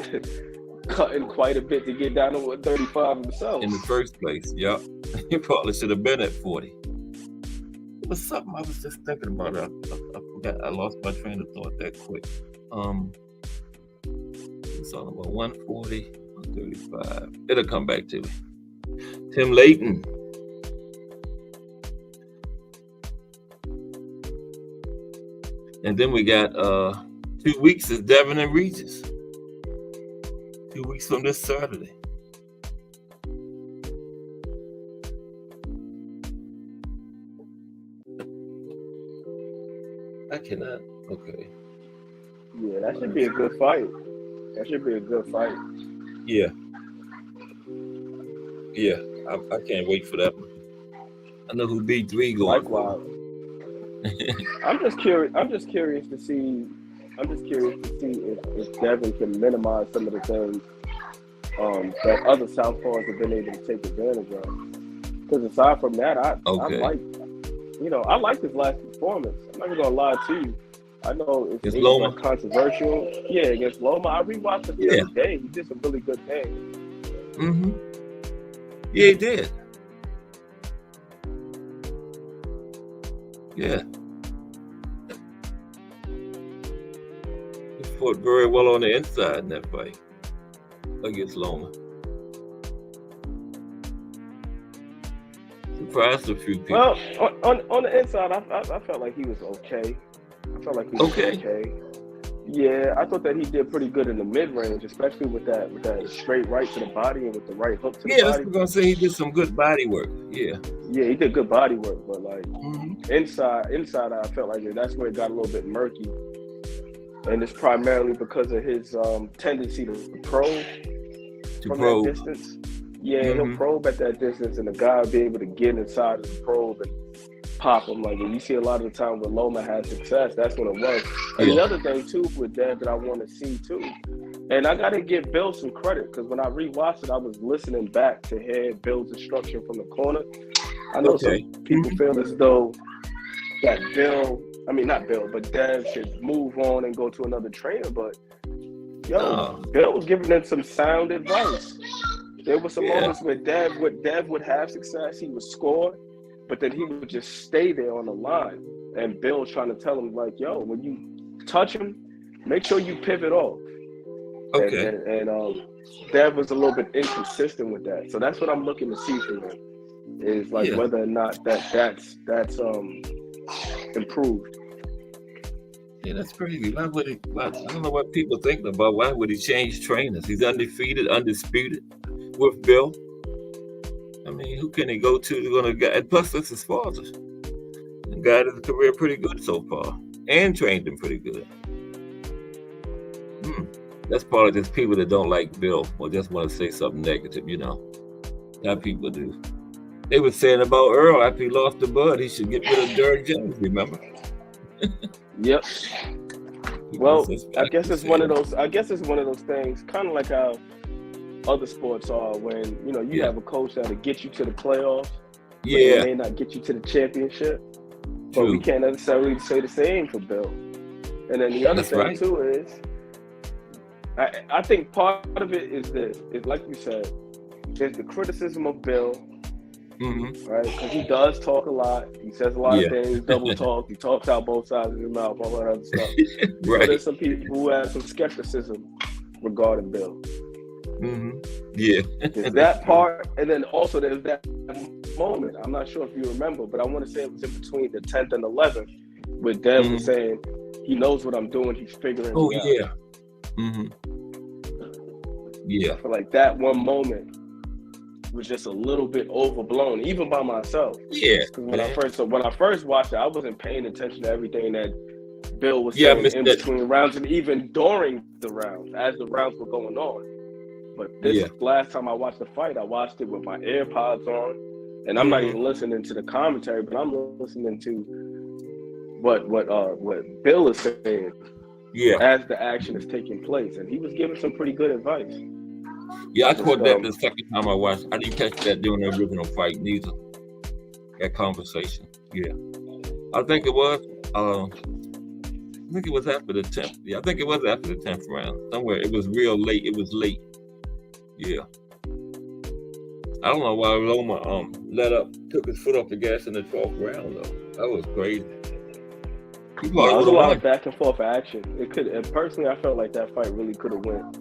cutting quite a bit to get down to 135 himself. In the first place, yeah. He probably should have been at 40. It was something I was just thinking about. I forgot. I lost my train of thought that quick. It's all about 140, 135. It'll come back to me. Tim Layton. And then we got 2 weeks is Devin and Regis. 2 weeks from this Saturday. I cannot. Okay. Yeah, that should be a good fight. Yeah. Yeah. I can't wait for that one. I know who B3 going for. Likewise. I'm just curious to see if Devin can minimize some of the things that other southpaws have been able to take advantage of. Because aside from that, I like his last performance. I'm not even gonna lie to you. I know it's Loma. controversial. Yeah, against Loma. I rewatched it the other day. He did some really good things. Mm-hmm. Yeah, he did. Yeah. He fought very well on the inside in that fight against Loma. Surprised a few people. Well, on the inside, I felt like he was okay. Okay. Yeah, I thought that he did pretty good in the mid-range, especially with that straight right to the body and with the right hook to the body. Yeah, that's what I'm gonna say. He did some good body work. Yeah. Yeah, he did good body work, but like inside, I felt like that's where it got a little bit murky, and it's primarily because of his tendency to probe that distance. Yeah, he'll probe at that distance, and the guy will be able to get inside of the probe and pop them. Like, when you see a lot of the time when Loma had success, that's when it was. And the other thing too with Dev that I want to see too, and I got to give Bill some credit, because when I rewatched it, I was listening back to hear Bill's instruction from the corner. I know some people feel as though that not Bill, but Dev should move on and go to another trainer. But Bill was giving them some sound advice. There were some moments where Dev would have success, he would score, but then he would just stay there on the line. And Bill trying to tell him, like, yo, when you touch him, make sure you pivot off. Okay. And Dev was a little bit inconsistent with that. So that's what I'm looking to see from him, is like whether or not that's improved. Yeah, that's crazy. Why would he? I don't know what people think about. Why would he change trainers? He's undefeated, undisputed with Bill. I mean, who can he go to? Going to get? And plus, this is father. The guy has a career pretty good so far, and trained him pretty good. That's part of just people that don't like Bill or just want to say something negative. You know, how people do. They were saying about Earl after he lost the bud, he should get rid of Derrick James. Remember? Yep. Well, I guess it's one of those things, kind of like how other sports are, when you have a coach that'll get you to the playoffs, but they may not get you to the championship. But we can't necessarily say the same for Bill. And then the other thing too is, I think part of it is this: is like you said, there's the criticism of Bill. Right, because he does talk a lot. He says a lot of things, double talk. He talks out both sides of his mouth, all that other stuff. So there's some people who have some skepticism regarding Bill. There's that part, and then also there's that moment. I'm not sure if you remember, but I want to say it was in between the 10th and 11th, where Dev was saying he knows what I'm doing. He's figuring it out. I feel like that one moment was just a little bit overblown, even by myself. When I first watched it, I wasn't paying attention to everything that Bill was saying in between rounds, and even during the rounds, as the rounds were going on. But this last time I watched the fight, I watched it with my AirPods on, and I'm not even listening to the commentary, but I'm listening to what Bill is saying as the action is taking place, and he was giving some pretty good advice. I caught that the second time I watched. I didn't catch that during the original fight neither. That conversation. I think it was. I think it was after the 10th. I think it was after the 10th round. Somewhere it was real late. It was late. I don't know why Loma took his foot off the gas in the 12th round though. That was crazy. There was a lot of back and forth action. It could, and personally, I felt like that fight really could have went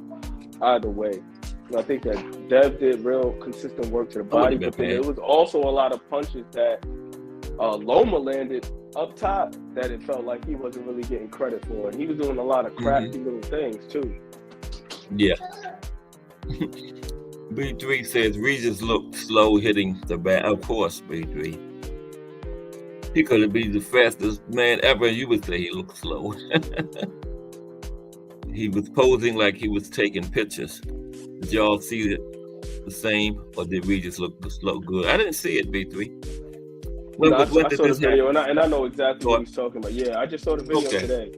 either way. I think that Dev did real consistent work to the body, but then there was also a lot of punches that Loma landed up top that it felt like he wasn't really getting credit for. And he was doing a lot of crafty little things too. B3 says Regis looked slow hitting the bat. Of course, B3. He could have been the fastest man ever. You would say he looked slow. He was posing like he was taking pictures. Did y'all see it the same, or did Regis look good? I didn't see it, B3. I saw the video, and I know exactly what he's talking about. I just saw the video today.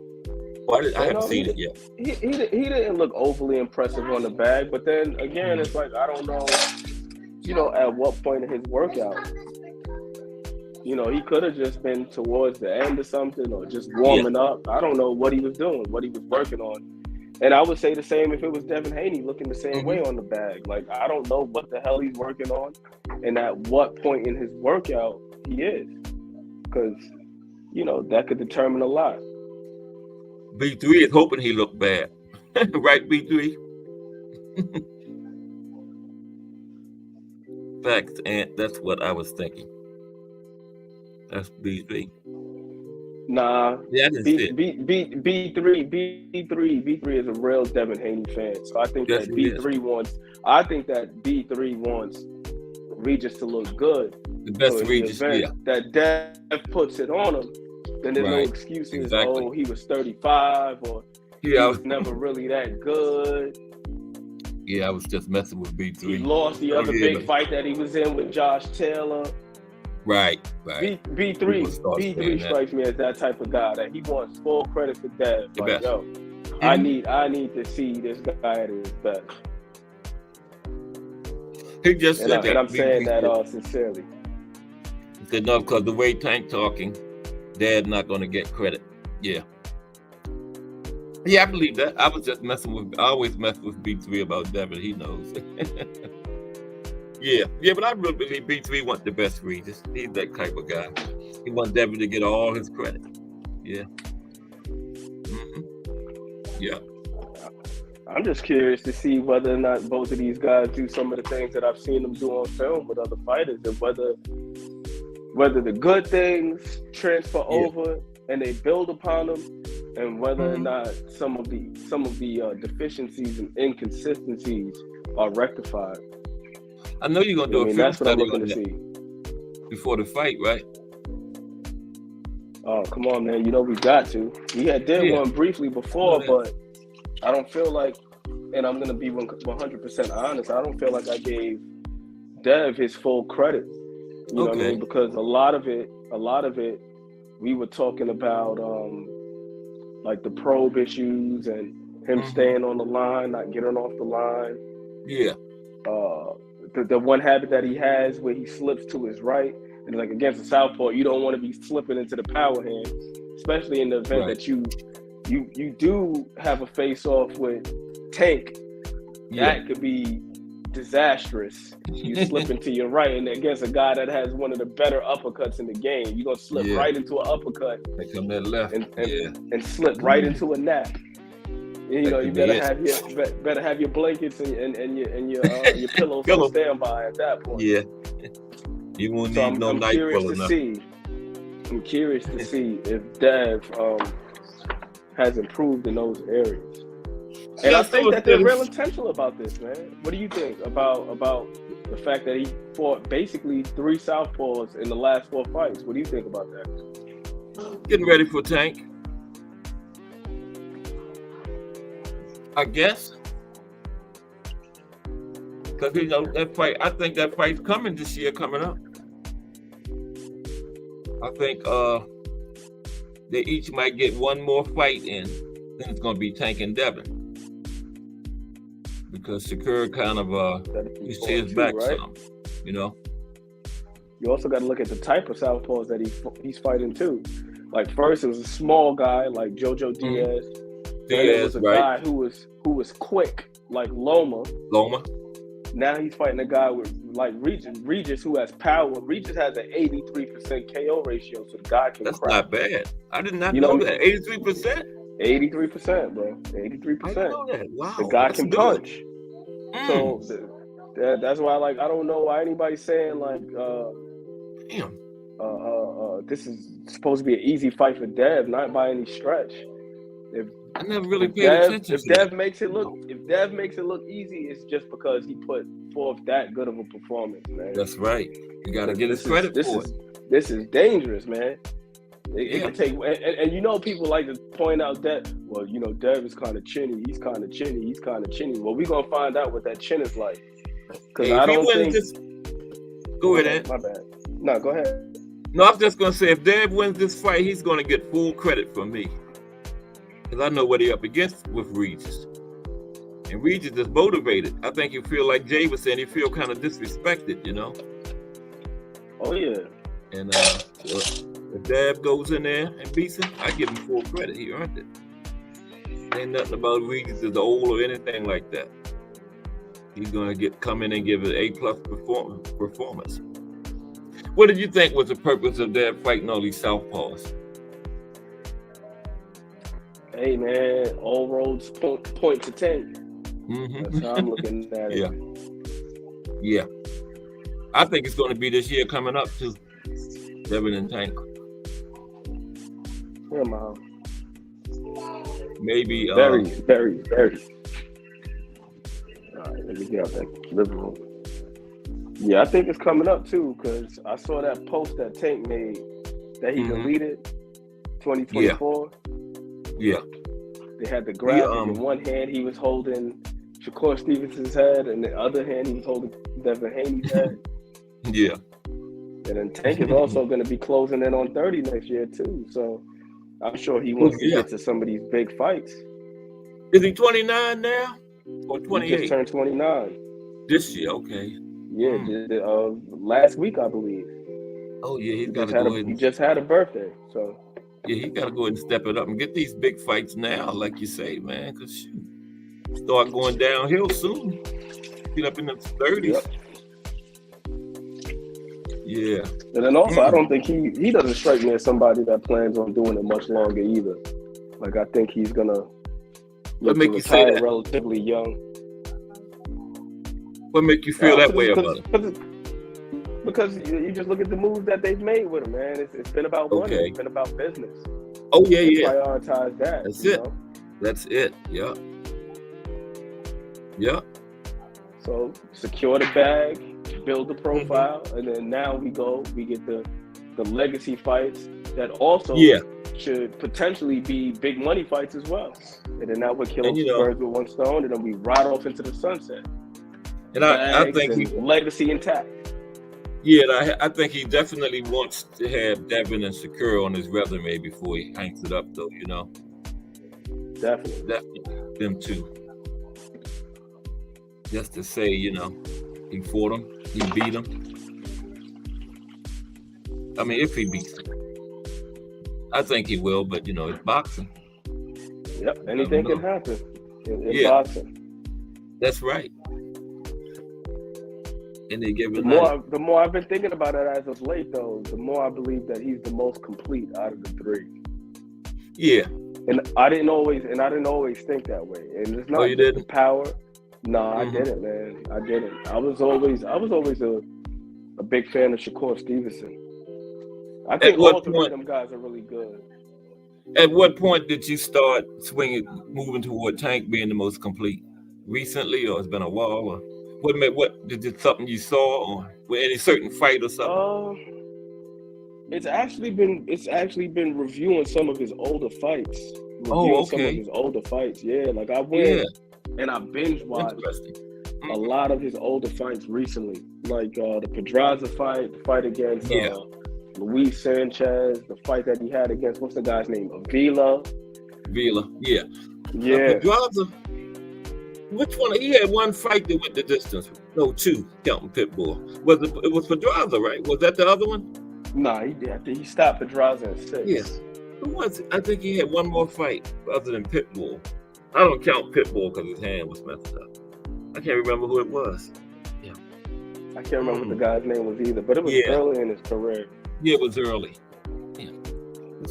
I haven't seen it yet. He didn't look overly impressive on the bag, but then again, it's like, I don't know, at what point in his workout. He could have just been towards the end or something, or just warming up. I don't know what he was doing, what he was working on. And I would say the same if it was Devin Haney looking the same way on the bag. Like, I don't know what the hell he's working on and at what point in his workout he is. Because, that could determine a lot. B3 is hoping he looked bad. Right, B3? Facts, and that's what I was thinking. That's B3. Nah, B3 is a real Devin Haney fan. So I think that B3 wants Regis to look good. The best Regis, that Dev puts it on him, then there's no excuses. Exactly. Oh, he was 35, or he was never really that good. I was just messing with B3. He lost the other big fight that he was in with Josh Taylor. Right. B3 strikes me as that type of guy that he wants full credit for Dev. Like, yo, I need to see this guy at his best. He just said that, and I'm saying that sincerely. He said no, because the way Tank talking, Dad's not going to get credit. Yeah, I believe that. I was just I always mess with B3 about Devin. He knows. Yeah, but I really believe B3 wants the best Regis. He's that type of guy. He wants Devin to get all his credit. Yeah. Yeah. I'm just curious to see whether or not both of these guys do some of the things that I've seen them do on film with other fighters, and whether the good things transfer over and they build upon them, and whether or not some of the deficiencies and inconsistencies are rectified. I know you're gonna do a film that's what I'm study looking on to that see before the fight, right? Oh, come on, man! You know we got to. We had did one briefly before, but I don't feel like, and I'm gonna be 100% honest, I don't feel like I gave Dev his full credit. You know what I mean? Because a lot of it, we were talking about like the probe issues and him staying on the line, not getting off the line. Yeah. The one habit that he has where he slips to his right, and like against the southpaw, you don't want to be slipping into the power hand, especially in the event that you do have a face off with Tank. That could be disastrous. You slip into your right, and against a guy that has one of the better uppercuts in the game, you're gonna slip right into an uppercut. They come that left and slip right into a nap. You know, you better have your blankets and your pillows on standby at that point. Yeah, you won't need no night full enough. I'm curious to see if Dev has improved in those areas. And I think that they're real intentional about this, man. What do you think about the fact that he fought basically 3 southpaws in the last 4 fights? What do you think about that? Getting ready for Tank, I guess. Because you know that fight, I think that fight's coming this year, coming up. I think they each might get one more fight in. Then it's gonna be Tank and Devin. Because Shakur kind of you see his back some, you know. You also got to look at the type of southpaws that he's fighting too. Like first, it was a small guy like Jojo Diaz. Then it was a guy who was quick like Loma. Now he's fighting a guy with like Regis who has power. Regis has an 83% KO ratio, so the guy can. That's not bad. I did not know that. 83%. 83%, bro. 83%. I know that. Wow. The guy can punch. So that's why, like, I don't know why anybody's saying like, this is supposed to be an easy fight for Dev, not by any stretch. I never really paid attention. If Dev makes it look easy, it's just because he put forth that good of a performance, man. That's right. You got to get his credit for it. This is dangerous, man. It can take, and you know, people like to point out that, well, you know, Dev is kind of chinny. He's kind of chinny. Well, we're gonna find out what that chin is like. Because I don't think. Go ahead, my bad. No, go ahead. No, I was just gonna say, if Dev wins this fight, he's gonna get full credit from me, because I know what he's up against with Regis. And Regis is motivated. I think you feel like Jay was saying, he feel kind of disrespected, you know. Oh yeah. And if Dev goes in there and beats him, I give him full credit. He earned it. Ain't nothing about Regis is old or anything like that. He's gonna come in and give an A+ performance. What did you think was the purpose of Dev fighting all these southpaws? Hey man, all roads point to Tank. That's how I'm looking at it. Yeah. I think it's gonna be this year coming up too. Devin and Tank. Yeah, man. Maybe very. All right, let me get out that living room. Yeah, I think it's coming up too, because I saw that post that Tank made that he deleted 2024. Yeah. They had the graphic. In one hand he was holding Shakur Stevenson's head, and the other hand he was holding Devin Haney's head. Yeah. And then Tank is also going to be closing in on 30 next year too. So I'm sure he wants to get to some of these big fights. Is he 29 now or 28? He just turned 29 this year. Okay. Yeah, last week I believe. Oh yeah, he's got to go ahead. He just had a birthday, so yeah, he got to go ahead and step it up and get these big fights now, like you say, man. Because start going downhill soon. Get up in the 30s. Yep. Yeah. And then also, I don't think he doesn't strike me as somebody that plans on doing it much longer either. Like I think he's gonna retire relatively young. What make you feel that way about it? Because you just look at the moves that they've made with him, man. It's been about money. It's been about business. Oh yeah, yeah. Prioritize that. That's it. Know? That's it. Yeah. Yeah. So secure the bag, build the profile, and then now we get the legacy fights that also should potentially be big money fights as well. And then that would kill two birds with one stone, and then we ride off into the sunset. And I think legacy intact. Yeah, I think he definitely wants to have Devin and Shakur on his resume before he hangs it up, though. You know. Definitely, them two. Just to say, you know, he fought him, he beat him. I mean, if he beats him, I think he will. But you know, it's boxing. Yep, anything can happen in boxing. That's right. And they give it the more I've been thinking about it as of late, though, the more I believe that he's the most complete out of the three. Yeah. And I didn't always think that way. And it's not just the power. No, I didn't, man. I didn't. I was always a big fan of Shakur Stevenson. I think all three of them guys are really good. At what point did you start moving toward Tank being the most complete? Recently, or it's been a while? Or what did it something you saw, or with any certain fight or something? It's actually been reviewing some of his older fights. Some of his older fights, yeah. Like I went and I binge watched a lot of his older fights recently, like the Pedraza fight, the fight against Luis Sanchez, the fight that he had against what's the guy's name, Avila, yeah. Pedraza. Which one? He had one fight that went the distance. No, two, counting Pitbull. It was Pedraza, right? Was that the other one? Nah, he did. He stopped Pedraza in 6. Yes. Who was it? I think he had one more fight other than Pitbull. I don't count Pitbull because his hand was messed up. I can't remember who it was. Yeah. I can't remember what the guy's name was either, but it was early in his career. Yeah, it was early. Yeah.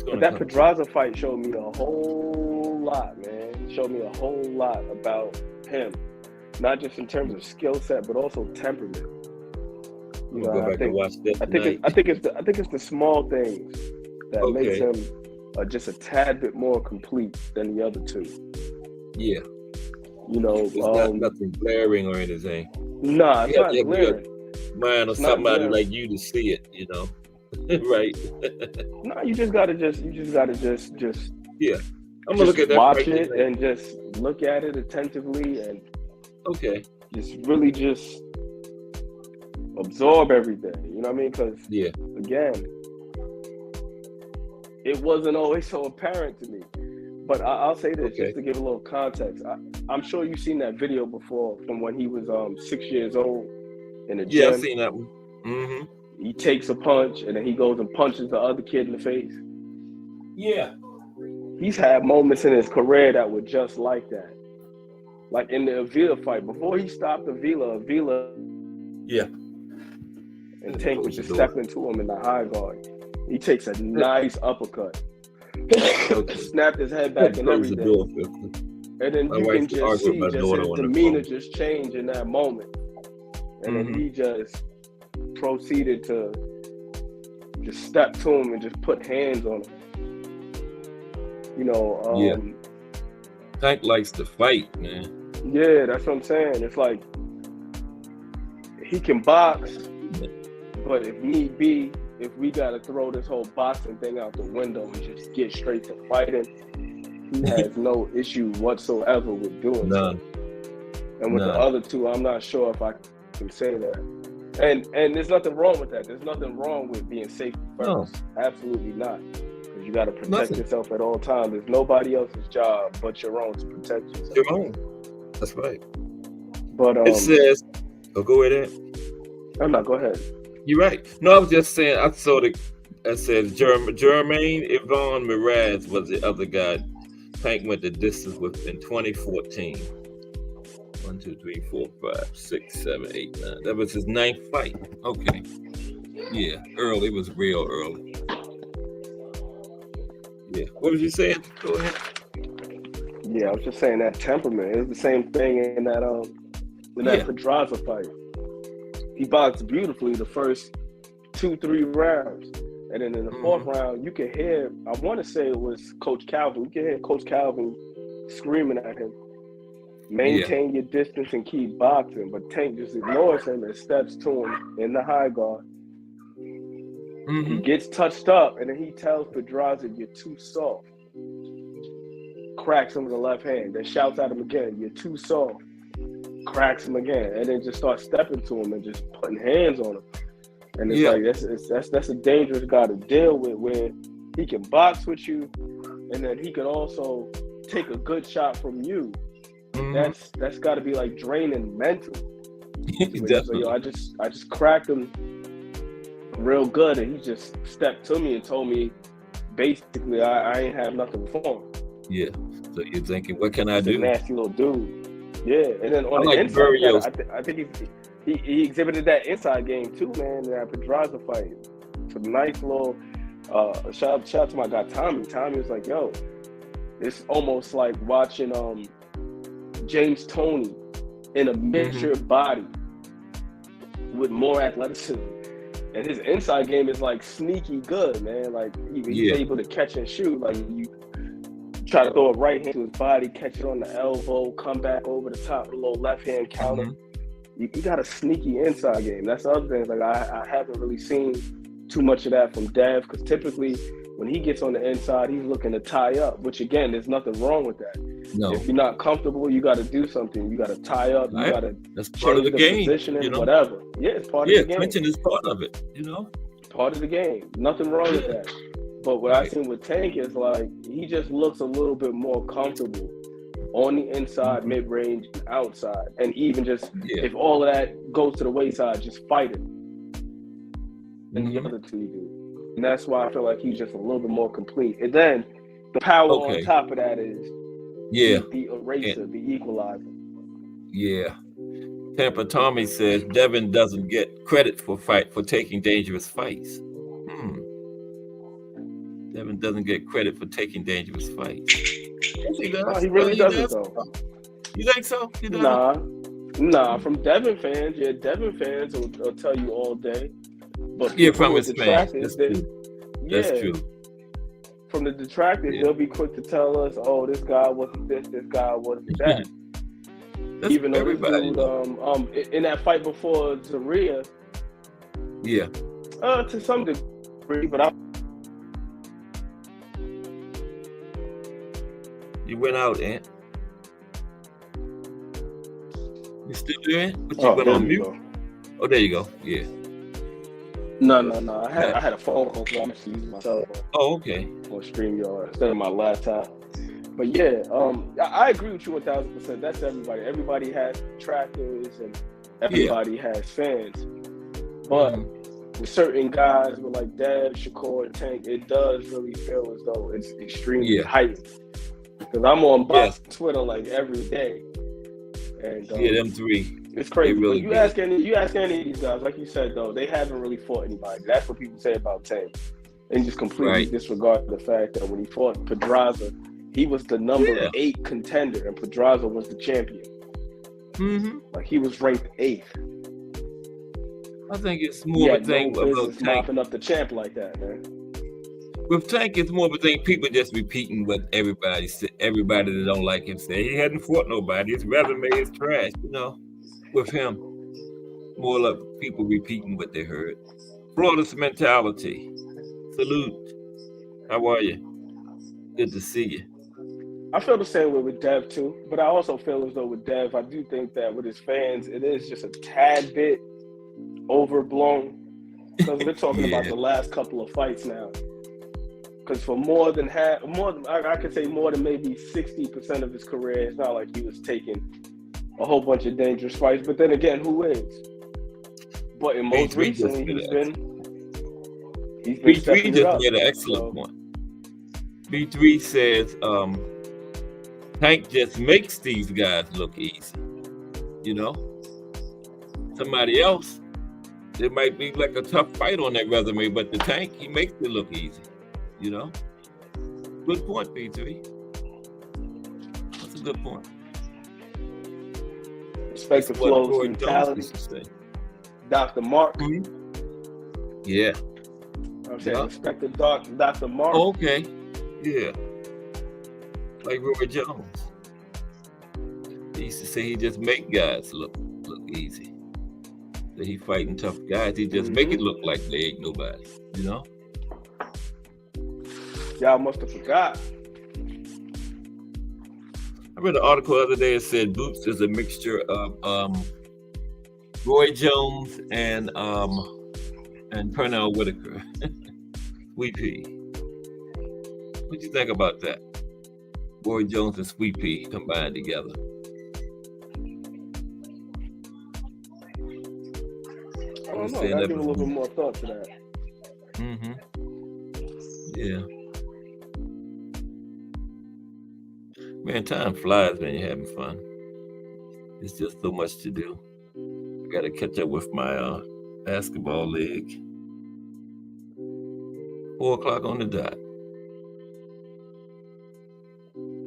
But that Pedraza fight showed me a whole lot, man. It showed me a whole lot about him, not just in terms of skill set, but also temperament. You know, I think it's the small things that makes him just a tad bit more complete than the other two. Yeah. You know, it's not nothing glaring or anything. Nah, it's not glaring. Mind or somebody like you to see it, you know. Right. No, you just gotta just yeah. I'm gonna look at that. Watch it and just look at it attentively and just really just absorb everything. You know what I mean? Because again, it wasn't always so apparent to me. But I'll say this just to give a little context. I'm sure you've seen that video before from when he was 6 years old in the gym. Yeah, I've seen that one. Mm-hmm. He takes a punch and then he goes and punches the other kid in the face. Yeah. He's had moments in his career that were just like that. Like in the Avila fight, before he stopped Avila. Yeah. And Tank was just stepping into him in the high guard. He takes a nice uppercut. Snapped his head back and everything. And then you can just see just his demeanor just change in that moment. And then he just proceeded to just step to him and just put hands on him. You know, Tank likes to fight, man. Yeah, that's what I'm saying. It's like he can box, but if need be, if we gotta throw this whole boxing thing out the window and just get straight to fighting, he has no issue whatsoever with doing None. And with the other two, I'm not sure if I can say that. And there's nothing wrong with that. There's nothing wrong with being safe first. No. Absolutely not. Because you got to protect Nothing. yourself at all times. There's nobody else's job but your own to protect yourself. Your own. That's right. But It says, oh, go ahead. I'm not. Go ahead. You're right. No, I was just saying. I saw it says Jermaine Yvonne Mraz was the other guy. Tank went the distance with in 2014. 1, 2, 3, 4, 5, 6, 7, 8, 9. That was his 9th fight. Okay. Yeah, early. It was real early. Yeah. What was you saying? Go ahead. Yeah, I was just saying that temperament. It was the same thing in that Pedraza fight. He boxed beautifully the first 2-3 rounds. And then in the fourth round, you can hear, I want to say it was Coach Calvin. You can hear Coach Calvin screaming at him, maintain your distance and keep boxing. But Tank just ignores him and steps to him in the high guard. He gets touched up, and then he tells Pedraza, you're too soft. Cracks him with the left hand. Then shouts at him again, you're too soft. Cracks him again. And then just starts stepping to him and just putting hands on him. And it's like that's a dangerous guy to deal with, where he can box with you, and then he can also take a good shot from you. That's got to be like draining mentally. So, yo, I just cracked him real good, and he just stepped to me and told me basically I ain't have nothing for him. Yeah. So you're thinking, what can I do? A nasty little dude. Yeah, and then on the inside, I think he exhibited that inside game too, man. That Pedraza fight. Some nice little shout out to my guy Tommy. Tommy was like, yo, it's almost like watching James Toney in a miniature body with more athleticism. And his inside game is like sneaky good, man. Like he's able to catch and shoot. Like you try to throw a right hand to his body, catch it on the elbow, come back over the top with a little left hand counter. You got a sneaky inside game. That's the other thing. Like I haven't really seen too much of that from Dev, because typically when he gets on the inside, he's looking to tie up. Which again, there's nothing wrong with that. No. If you're not comfortable, you got to do something. You got to tie up. You got to change the game, positioning, whatever. Yeah, it's part of the game. Clinching is part of it. Part of the game. Nothing wrong with that. But what I've seen with Tank is like he just looks a little bit more comfortable on the inside, mid-range, and outside. And even just, if all of that goes to the wayside, just fight it. And the other two do. And that's why I feel like he's just a little bit more complete. And then the power on top of that is the eraser, the equalizer. Yeah. Tampa Tommy says Devin doesn't get credit for taking dangerous fights. Devin doesn't get credit for taking dangerous fights. He really doesn't, though. You think so? Nah. From Devin fans, Devin fans will tell you all day. But from his fans, that's true. From the detractors, they'll be quick to tell us, "Oh, this guy wasn't this guy wasn't that." Even though everybody, in that fight before Zaria, to some degree, but you went out, Ant. You still there? But you went on mute. Oh, there you go. Yeah. No. I had a phone call, so I'm just using my cell phone. Oh, okay. On StreamYard instead of my laptop. But I agree with you 1,000%. That's everybody. Everybody has detractors and everybody has fans. But with certain guys, with like Dev, Shakur, Tank, it does really feel as though it's extremely heightened. Because I'm on Twitter like every day. And them three. It's crazy. Really you ask any of these guys, like you said though, they haven't really fought anybody. That's what people say about Tank. They just completely disregard the fact that when he fought Pedraza, he was the number 8 contender and Pedraza was the champion. Like he was ranked 8th. I think it's more of a thing about Tank mopping up the champ like that, man. With Tank, it's more of a thing. People just repeating what everybody that don't like him say. He hadn't fought nobody. His resume is trash, With him, more like people repeating what they heard. Flawless mentality. Salute. How are you? Good to see you. I feel the same way with Dev too, but I also feel as though with Dev, I do think that with his fans, it is just a tad bit overblown? Because we're talking about the last couple of fights now. Because for more than I could say more than maybe 60% of his career, it's not like he was taking a whole bunch of dangerous fights. But then again, who is? But in most recently, he's been B3 just made an excellent point. B3 says Tank just makes these guys look easy. You know, somebody else, there might be like a tough fight on that resume, but the Tank, he makes it look easy. You know, good point, B3. That's a good point. Respect the flow, mentality. Dr. Mark. Mm-hmm. Yeah. I'm saying respect the Dr. Mark. Oh, okay. Yeah. Like Roy Jones. He used to say he just make guys look easy. That he fighting tough guys. He just make it look like they ain't nobody. You know? Y'all must have forgot. I read an article the other day that said Boots is a mixture of Roy Jones and Pernell Whitaker. Sweet Pea. What you think about that? Roy Jones and Sweet Pea combined together. I don't know. I gotta give a little bit more thought to that. Mm-hmm. Yeah. Man, time flies when you're having fun. It's just so much to do. I got to catch up with my basketball league. 4 o'clock on the dot.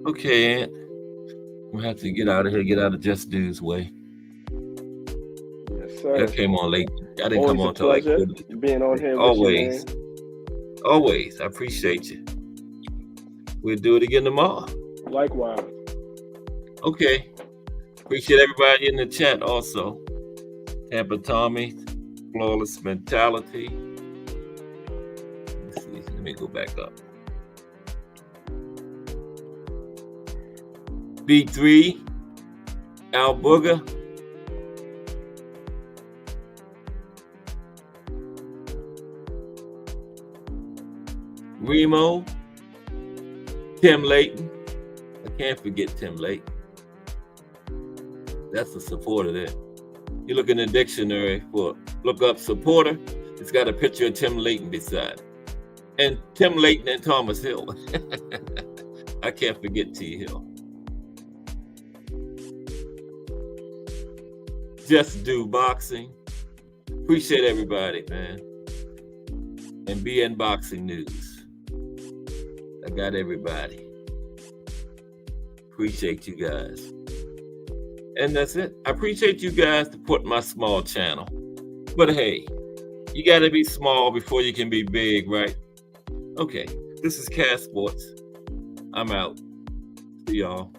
Okay, Aunt. I'm going to have to get out of here, get out of Just Dude's way. Yes, sir. I came on late. I didn't come on until like being on here always. With you, always. I appreciate you. We'll do it again tomorrow. Likewise. Okay. Appreciate everybody in the chat also. Tampa Tommy, Flawless Mentality. Let's see. Let me go back up. B3, Al Booger. Remo, Tim Layton. I can't forget Tim Layton. That's a supporter there. You look in the dictionary look up supporter, it's got a picture of Tim Layton beside it. And Tim Layton and Thomas Hill. I can't forget T. Hill. Just Do Boxing. Appreciate everybody, man. And BN Boxing News. I got everybody. Appreciate you guys. And that's it. I appreciate you guys supporting my small channel. But hey, you got to be small before you can be big, right? Okay, this is Cass Sports. I'm out. See y'all.